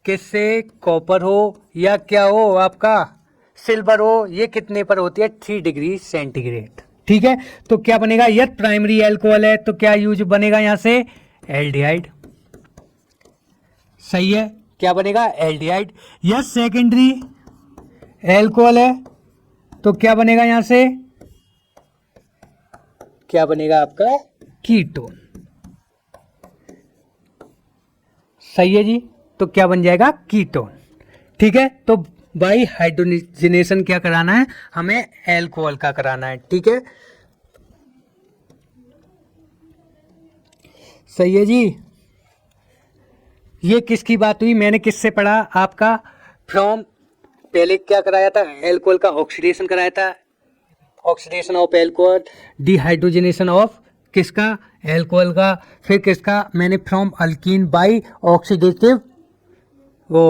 किससे कॉपर हो या क्या हो आपका सिल्वर हो, ये कितने पर होती है, 3 डिग्री सेंटीग्रेड, ठीक है। तो क्या बनेगा, यह प्राइमरी एल्कोहल है तो क्या यूज बनेगा यहां से, एल्डिहाइड, सही है। क्या बनेगा, एल्डिहाइड। यह सेकेंडरी एल्कोहल है तो क्या बनेगा यहां से, क्या बनेगा आपका, कीटोन, सही है जी। तो क्या बन जाएगा, कीटोन, ठीक है। तो बाई हाइड्रोजनेशन क्या कराना है, हमें एल्कोहल का कराना है, ठीक है, सही है जी। ये किसकी बात हुई, मैंने किससे पढ़ा आपका, फ्रॉम, पहले क्या कराया था, एल्कोहल का ऑक्सीडेशन कराया था, oxidation of alcohol, dehydrogenation of किसका, एल्कोहल का, फिर किसका, मैंने फ्रॉम अल्कीन बाई ऑक्सीडेटिव वो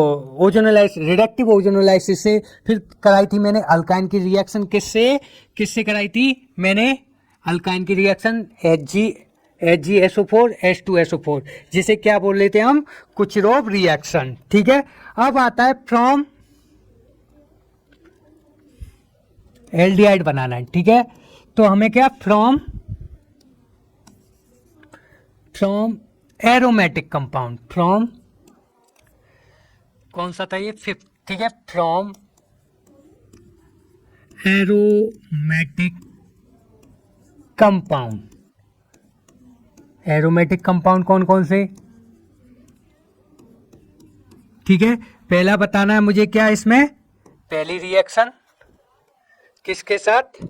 ओजोनोलाइसिस, रिडक्टिव ओजोनोलाइसिस से, फिर कराई थी मैंने अल्काइन की रिएक्शन किससे कराई थी मैंने, अल्काइन की रिएक्शन HgSO4 H2SO4, जिसे क्या बोल लेते हैं हम, कुचरोव रिएक्शन, ठीक है। अब आता है फ्रॉम एल्डिहाइड बनाना है, ठीक है। तो हमें क्या, फ्रॉम एरोमेटिक कंपाउंड, फ्रॉम कौन सा था ये, 5th, ठीक है, from aromatic compound. Aromatic compound कौन कौन से, ठीक है। पहला बताना है मुझे क्या, इसमें पहली रिएक्शन किसके साथ,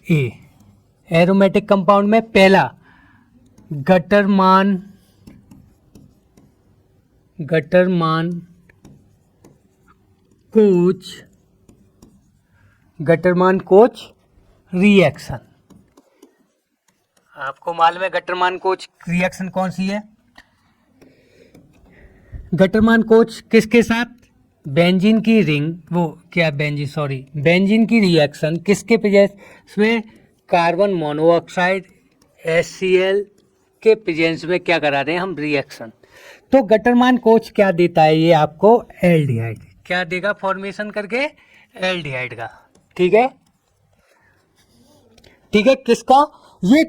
ए, एरोमेटिक कंपाउंड में पहला गटरमान कोच रिएक्शन। आपको मालूम है गटरमान कोच रिएक्शन कौन सी है? गटरमान कोच किसके साथ? बेंजीन की रिंग, वो क्या बेंजीन, सॉरी बेंजीन की रिएक्शन किसके प्रेजेंस में? कार्बन मोनोऑक्साइड HCl के प्रेजेंस में क्या करा रहे हैं हम? रिएक्शन। तो गटरमान कोच क्या देता है ये आपको? एल्डिहाइड। क्या देगा फॉर्मेशन करके? एल्डिहाइड का। ठीक है, ठीक है। किसका? ये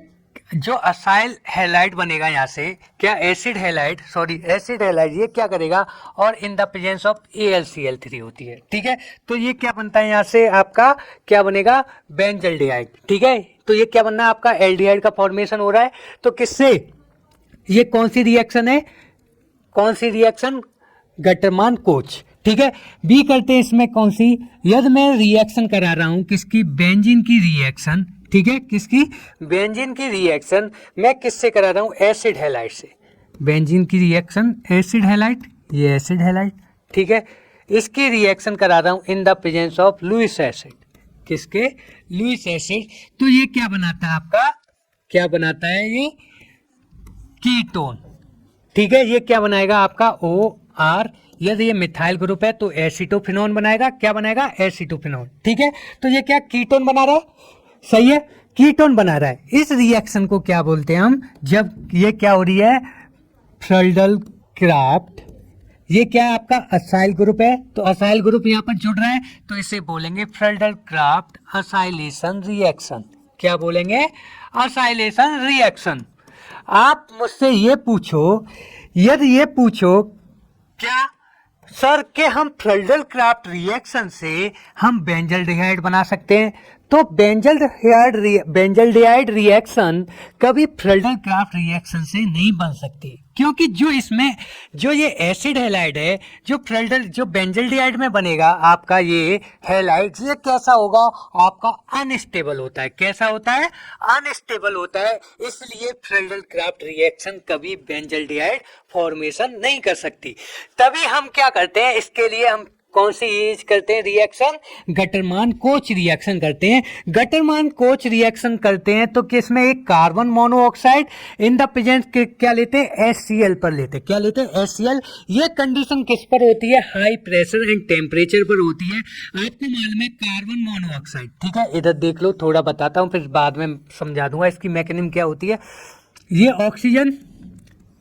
जो असाइल हैलाइड बनेगा यहाँ से, क्या acid halide, sorry acid halide, ये क्या करेगा? और इन द प्रेजेंस ऑफ AlCl3 होती है। ठीक है, तो ये क्या बनता है यहाँ से आपका? क्या बनेगा? बेंजल्डिहाइड। ठीक है, तो ये क्या बनना है आपका? एल्डिहाइड का फॉर्मेशन हो रहा है। तो किससे? ये कौन सी रिएक्शन है? कौन सी रिएक्शन? गटरमान कोच। ठीक है, बी करते हैं इसमें कौन सी? यदि मैं रिएक्शन करा रहा हूं किसकी? बेंजीन की रिएक्शन। ठीक है, किसकी? बेंजीन की रिएक्शन मैं किससे करा रहा हूं? एसिड हैलाइड से। बेंजीन की रिएक्शन एसिड हैलाइड, ये एसिड हैलाइड। ठीक है, इसकी रिएक्शन करा रहा हूं in the presence of Lewis acid. किसके? Lewis acid. तो ये क्या बनाता है आपका? क्या बनाता है ये? कीटोन। ठीक है, ये क्या बनाएगा आपका? OR। यदि ये मिथाइल ग्रुप है तो एसीटोफिनोन बनाएगा। क्या बनाएगा? एसीटोफिनोन। ठीक है, तो ये क्या कीटोन बना रहा है? सही है, कीटोन बना रहा है। इस रिएक्शन को क्या बोलते हैं हम? जब ये क्या हो रही है? फ्रेंडल क्राफ्ट। ये क्या है आपका? असाइल ग्रुप है, तो असाइल ग्रुप यहाँ पर जुड़ रहा है, तो इसे बोलेंगे फ्रेंडल क्राफ्ट असाइलेशन रिएक्शन। क्या बोलेंगे? Acylation reaction. आप मुझसे ये पूछो, यदि ये पूछो क्या सर के हम फ्रेंडल क्राफ्ट रिएक्शन से हम बेंजल्डिहाइड बना सकते हैं, तो बेंजल्डिहाइड रिएक्शन कभी फ्रेंडल क्राफ्ट रिएक्शन से नहीं बन सकती, क्योंकि जो इसमें जो ये एसिड हैलाइड है, जो बेंजल्डिहाइड में बनेगा आपका ये हैलाइड, ये कैसा होगा आपका? अनस्टेबल होता है। कैसा होता है? अनस्टेबल होता है। इसलिए फ्रेंडल क्राफ्ट रिएक्शन कभी बेंजल्डिहाइड फॉर्मेशन नहीं कर सकती। तभी हम क्या करते हैं, इसके लिए हम कौन सी यूज करते हैं रिएक्शन? गटरमान कोच रिएक्शन करते हैं। गटरमान कोच रिएक्शन करते हैं तो किसमें? एक carbon monoxide in the presence क्या लेते हैं? HCl पर लेते हैं। क्या लेते हैं? HCl। ये कंडीशन किस पर होती है? हाई प्रेशर एंड टेम्परेचर पर होती है। आपको मालूम है कार्बन मोनोऑक्साइड। ठीक है, इधर देख लो, थोड़ा बताता हूँ फिर बाद में समझा दूंगा इसकी मैकेनिज्म क्या होती है। ये ऑक्सीजन,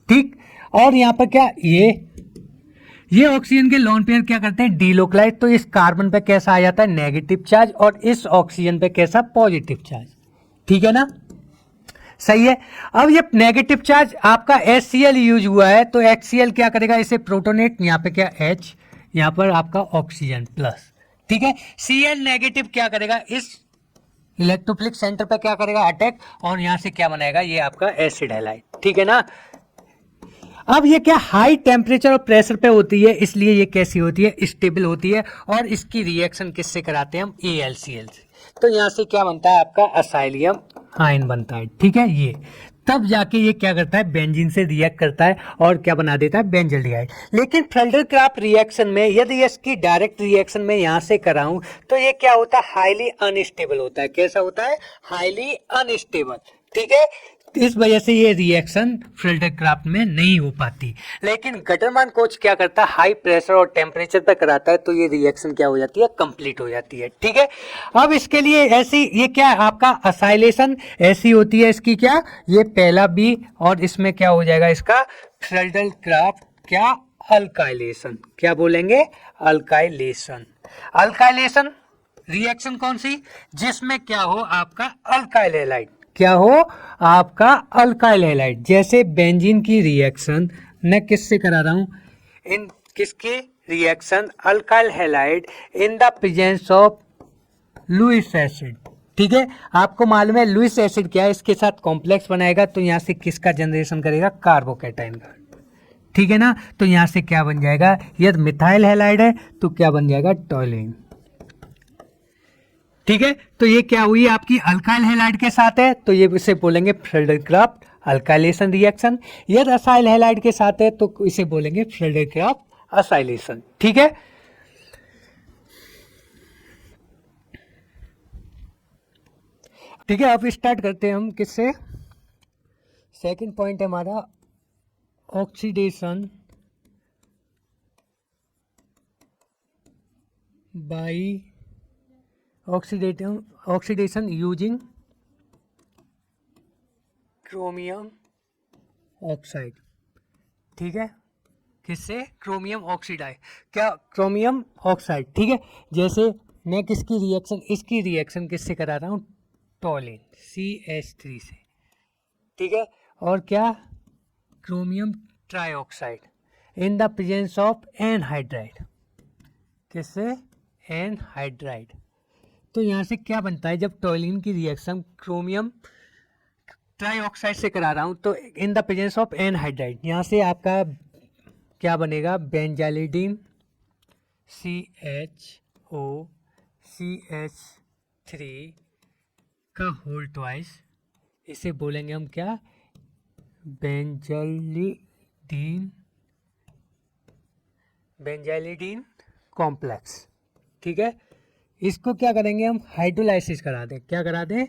ठीक, और यहाँ पर क्या? ये ऑक्सीजन के लोन पेयर क्या करते हैं? डीलोकलाइज। तो इस कार्बन पे कैसा आ जाता है? नेगेटिव चार्ज, और इस ऑक्सीजन पे कैसा? Positive charge. ठीक है ना, सही है। अब ये नेगेटिव चार्ज आपका HCl यूज हुआ है, तो HCl क्या करेगा? इसे प्रोटोनेट, यहाँ पे क्या H, यहाँ पर आपका ऑक्सीजन प्लस। ठीक है, Cl नेगेटिव क्या करेगा? इस इलेक्ट्रोफिलिक सेंटर पे क्या करेगा? अटैक, और यहाँ से क्या बनाएगा? ये आपका एसिड हैलाइड। ठीक है ना। अब ये क्या हाई टेम्परेचर और प्रेशर पे होती है, इसलिए ये कैसी होती है? स्टेबल होती है। और इसकी रिएक्शन किससे कराते हैं हम? AlCl से। तो यहाँ से क्या बनता है आपका? असाइलियम आयन बनता है। ठीक है, ये तब जाके ये क्या करता है? बेंजीन से रिएक्ट करता है और क्या बना देता है? बेंजल्डिहाइड। लेकिन फ्रेंडल क्राफ्ट रिएक्शन में यदि इसकी डायरेक्ट रिएक्शन में यहाँ से कराऊं तो ये क्या होता है? हाईली अनस्टेबल होता है। कैसा होता है? Highly unstable. ठीक है, इस वजह से ये रिएक्शन फ्रेंडल क्राफ्ट में नहीं हो पाती। लेकिन गटरमान कोच क्या करता है? हाई प्रेशर और टेम्परेचर पे कराता है, तो ये रिएक्शन क्या हो जाती है? कंप्लीट हो जाती है। ठीक है, अब इसके लिए ऐसी ये क्या है आपका? असाइलेशन ऐसी होती है इसकी, क्या ये पहला बी, और इसमें क्या हो जाएगा इसका? फ्रेंडल क्राफ्ट क्या? अल्काइलेशन। क्या बोलेंगे? अल्काइलेशन। अल्काइलेशन रिएक्शन कौन सी? जिसमें क्या हो आपका? Alkyl halide. क्या हो आपका? Alkyl halide. जैसे बेंजीन की रिएक्शन मैं किससे करा रहा हूं? इन किसकी reaction? Alkyl halide in the presence of Lewis acid. ठीक है, आपको मालूम है लुइस एसिड क्या है? इसके साथ कॉम्प्लेक्स बनाएगा, तो यहां से किसका जनरेशन करेगा? कार्बोकैटायन का। ठीक है ना, तो यहां से क्या बन जाएगा? यदि मिथाइल हैलाइड है तो क्या बन जाएगा? टॉलिन। ठीक है, तो ये क्या हुई आपकी? अल्काइल हैलाइड के साथ है, तो ये इसे बोलेंगे फ्रेंडल क्राफ्ट अल्काइलेशन रिएक्शन। यदि असाइल हैलाइड के साथ है तो इसे बोलेंगे फ्रेंडल क्राफ्ट असाइलेशन। ठीक है, ठीक है, अब स्टार्ट करते हैं हम किससे। सेकंड पॉइंट है हमारा oxidation by oxidation using chromium oxide. ठीक है, किससे? क्रोमियम ऑक्सीडाइड, क्या क्रोमियम ऑक्साइड। ठीक है, जैसे मैं किसकी रिएक्शन, इसकी रिएक्शन किससे करा रहा हूँ, टॉलिन CH3 से। ठीक है, और क्या, chromium trioxide in the presence of anhydride, किससे, एनहाइड्राइड। तो यहाँ से क्या बनता है, जब टॉलिन की रिएक्शन क्रोमियम ट्राइऑक्साइड से करा रहा हूँ तो इन द प्रेजेंस ऑफ एनहाइड्राइड, यहाँ से आपका क्या बनेगा, बेंजालिडीन CHO CH3 का होल ट्वाइस, इसे बोलेंगे हम क्या, बेंजालिडीन कॉम्प्लेक्स। ठीक है, इसको क्या करेंगे हम, हाइड्रोलाइसिस करा दें। क्या करा दें,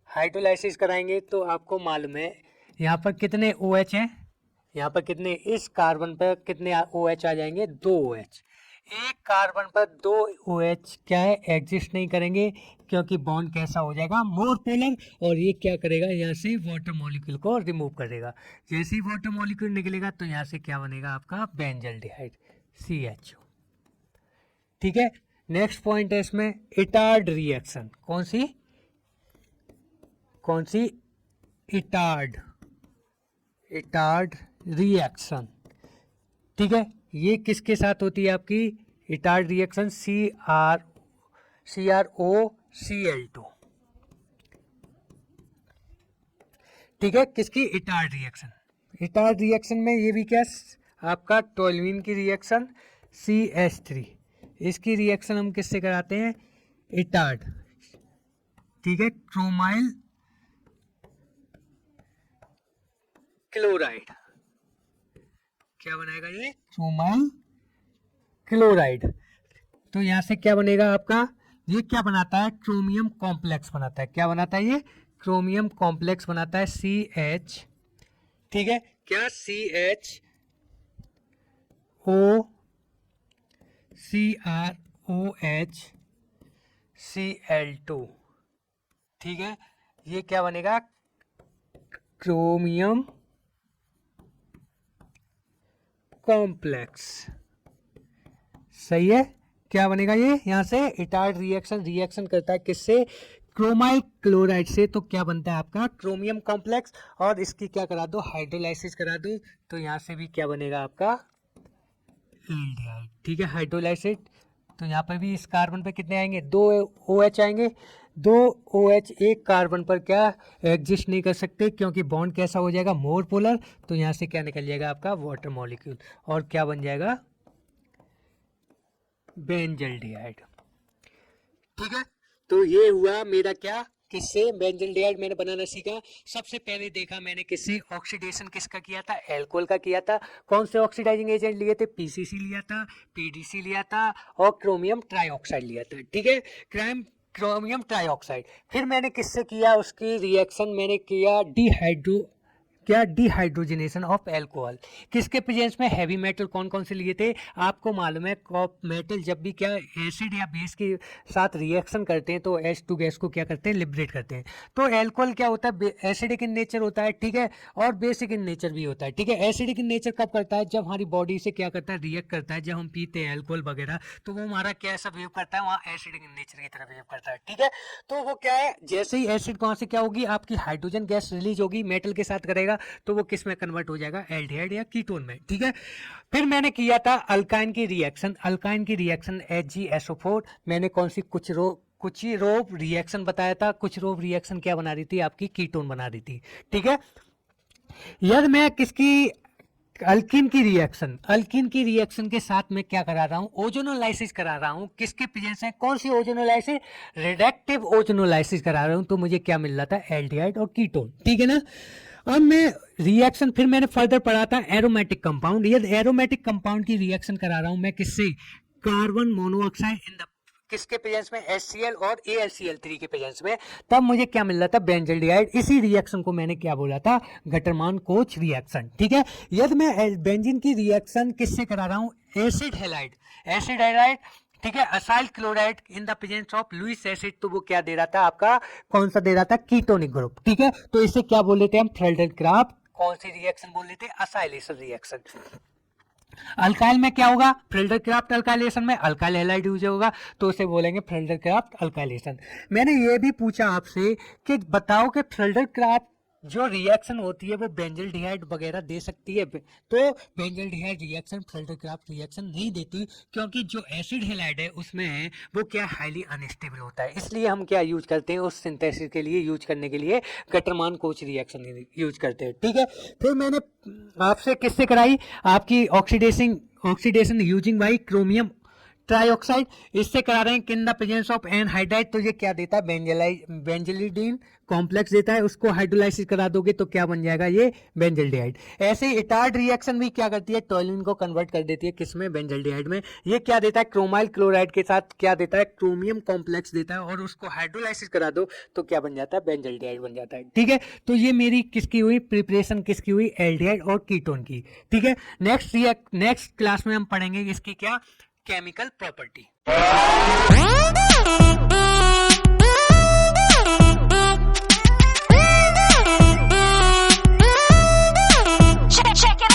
हाइड्रोलाइसिस कराएंगे तो आपको मालूम है यहाँ पर कितने OH हैं, यहाँ पर कितने, इस कार्बन पर कितने OH आ जाएंगे, 2 OH। एक कार्बन पर 2 OH क्या है, एग्जिस्ट नहीं करेंगे, क्योंकि बॉन्ड कैसा हो जाएगा, मोर पोलर, और ये क्या करेगा, यहाँ से वाटर मॉलिक्यूल को रिमूव कर देगा। जैसे ही वाटर मॉलिक्यूल निकलेगा तो यहाँ से क्या बनेगा आपका, बेंजल्डिहाइड CHO। ठीक है, नेक्स्ट पॉइंट है इसमें इटार्ड रिएक्शन। कौन सी, इटार्ड रिएक्शन। ठीक है, ये किसके साथ होती है आपकी इटार्ड रिएक्शन, CrOCl2। ठीक है, किसकी, इटार्ड रिएक्शन में ये भी क्या, आपका टोल्यूइन की रिएक्शन CH3, इसकी रिएक्शन हम किससे कराते हैं, इटार्ड। ठीक है, क्रोमाइल क्लोराइड, क्या बनाएगा ये, क्रोमाइल क्लोराइड। तो यहां से क्या बनेगा आपका, ये क्या बनाता है, क्रोमियम कॉम्प्लेक्स बनाता है। क्या बनाता है ये, क्रोमियम कॉम्प्लेक्स बनाता है CH। ठीक है, क्या, CHOCrOHCl2। ठीक है, ये क्या बनेगा, क्रोमियम कॉम्प्लेक्स। सही है, क्या बनेगा ये, यहां से इटार्ड रिएक्शन करता है किससे, क्रोमाइल क्लोराइड से। तो क्या बनता है आपका, क्रोमियम कॉम्प्लेक्स, और इसकी क्या करा दो, हाइड्रोलाइसिस करा दो, तो यहां से भी क्या बनेगा आपका, एल्डिहाइड। ठीक है, हाइड्रोलाइसिस, तो यहाँ पर भी इस कार्बन पर कितने आएंगे, 2 OH आएंगे। 2 OH एक कार्बन पर क्या एग्जिस्ट नहीं कर सकते, क्योंकि बॉन्ड कैसा हो जाएगा, मोर पोलर। तो यहाँ से क्या निकल जाएगा आपका, वाटर मॉलिक्यूल, और क्या बन जाएगा, बेंजल्डिहाइड। ठीक है, तो ये हुआ मेरा क्या, किससे, बेंजल्डिहाइड मैंने बनाना सीखा। सबसे पहले देखा मैंने किससे, ऑक्सीडेशन किसका किया था, एल्कोहल का किया था। कौन से ऑक्सीडाइजिंग एजेंट लिए थे, PCC लिया था, PDC लिया था, और क्रोमियम ट्राइऑक्साइड लिया था। ठीक है, क्रोमियम ट्राइऑक्साइड। फिर मैंने किससे किया, उसकी रिएक्शन मैंने किया डिहाइड्रोजनेशन ऑफ एल्कोहल। किसके प्रेजेंस में, हैवी मेटल कौन कौन से लिए थे, आपको मालूम है मेटल जब भी क्या एसिड या बेस के साथ रिएक्शन करते हैं तो H2 गैस को क्या करते हैं, लिबरेट करते हैं। तो एल्कोहल क्या होता है, एसिडिक इन नेचर होता है। ठीक है, और बेसिक इन नेचर भी होता है। ठीक है, एसिडिक इन नेचर कब करता है, जब हमारी बॉडी से क्या करता है, रिएक्ट करता है। जब हम पीते हैं एल्कोहल वगैरह तो वो हमारा क्या ऐसा बिहेव करता है, वहाँ एसिडिक इन नेचर की तरह बिहेव करता है। ठीक है, तो वो क्या है, जैसे ही एसिड वहाँ से क्या होगी, आपकी हाइड्रोजन गैस रिलीज होगी, मेटल के साथ करेगा, तो वो किस में कन्वर्ट हो जाएगा, एल्डिहाइड या कीटोन में। ठीक है, फिर मैंने किया था अल्काइन की रिएक्शन HgSO4। मैंने कौन सी, कुछ रोब रिएक्शन बताया था। कुछ रोब रिएक्शन क्या बना रही थी, आपकी कीटोन बना रही थी। ठीक है, यदि मैं किसकी, अल्किन की रिएक्शन के साथ में क्या करा रहा हूं, ओजोनोलाइसिस करा रहा हूं। किसके प्रेजेंस है, कौन सी ओजोनोलाइसिस, रिडक्टिव ओजोनोलाइसिस करा रहा हूं। तो मुझे क्या मिल रहा था, एल्डिहाइड और कीटोन। ठीक है ना, अब मैं रिएक्शन, फिर मैंने फर्दर पढ़ा था एरोमेटिक कंपाउंड। ये एरोमेटिक कंपाउंड की रिएक्शन करा रहा हूं मैं किससे, कार्बन मोनोऑक्साइड इन द किसके प्रेजेंस में, HCl और AlCl3 के प्रेजेंस में, तब मुझे क्या मिल रहा था, बेंजल्डिहाइड। इसी रिएक्शन को मैंने क्या बोला था, गटरमान कोच रिएक्शन। ठीक है, यदि मैं बेंजीन की रिएक्शन किससे करा रहा हूँ, एसिड हैलाइड, एसिड हैलाइड, ठीक है, acyl chloride in the presence of Lewis acid, तो वो क्या दे रहा था आपका, कौन सा दे रहा था, कीटोनिक ग्रुप। ठीक है, तो इसे क्या बोल लेते हैं हम, फ्रेडल-क्राफ्ट कौन सी रिएक्शन बोल लेते हैं, असाइलेशन रिएक्शन। अल्काइल में क्या होगा, फ्रेडल-क्राफ्ट अल्काइलेशन में अल्काइल हैलाइड यूज होगा, तो उसे बोलेंगे फ्रेडल-क्राफ्ट अल्काइलेशन। मैंने ये भी पूछा आपसे कि बताओ कि फ्रेडल-क्राफ्ट जो रिएक्शन होती है वो बेंजल्डिहाइड वगैरह दे सकती है, तो बेंजल्डिहाइड रिएक्शन फ्रेडल-क्राफ्ट रिएक्शन नहीं देती, क्योंकि जो एसिड हैलाइड है उसमें वो क्या हाईली अनस्टेबल होता है, इसलिए हम क्या यूज करते हैं, उस सिंथेसिस के लिए यूज करने के लिए गटरमान कोच रिएक्शन यूज करते हैं। ठीक है, फिर मैंने आपसे किससे कराई, आपकी oxidation using by chromium trioxide, इससे करा रहे हैं इन द प्रेजेंस ऑफ एनहाइड्राइड, तो ये क्या देता है, बेंजलिडीन कॉम्प्लेक्स देता है, उसको हाइड्रोलाइसिस करा दोगे तो क्या बन जाएगा, ये बेंजल्डिहाइड। ऐसे इटार्ड रिएक्शन भी क्या करती है, टोल्यूइन को कन्वर्ट कर देती है किसमें, बेंजल्डिहाइड में। ये क्या देता है, क्रोमाइल क्लोराइड के साथ क्या देता है, क्रोमियम कॉम्प्लेक्स देता है, और उसको हाइड्रोलाइसिस करा दो तो क्या बन जाता है, बेंजल्डिहाइड बन जाता है। ठीक है, तो ये मेरी किसकी हुई, प्रिपरेशन किसकी हुई, एल्डिहाइड और कीटोन की। ठीक है, नेक्स्ट क्लास में हम पढ़ेंगे इसकी क्या, केमिकल प्रॉपर्टी।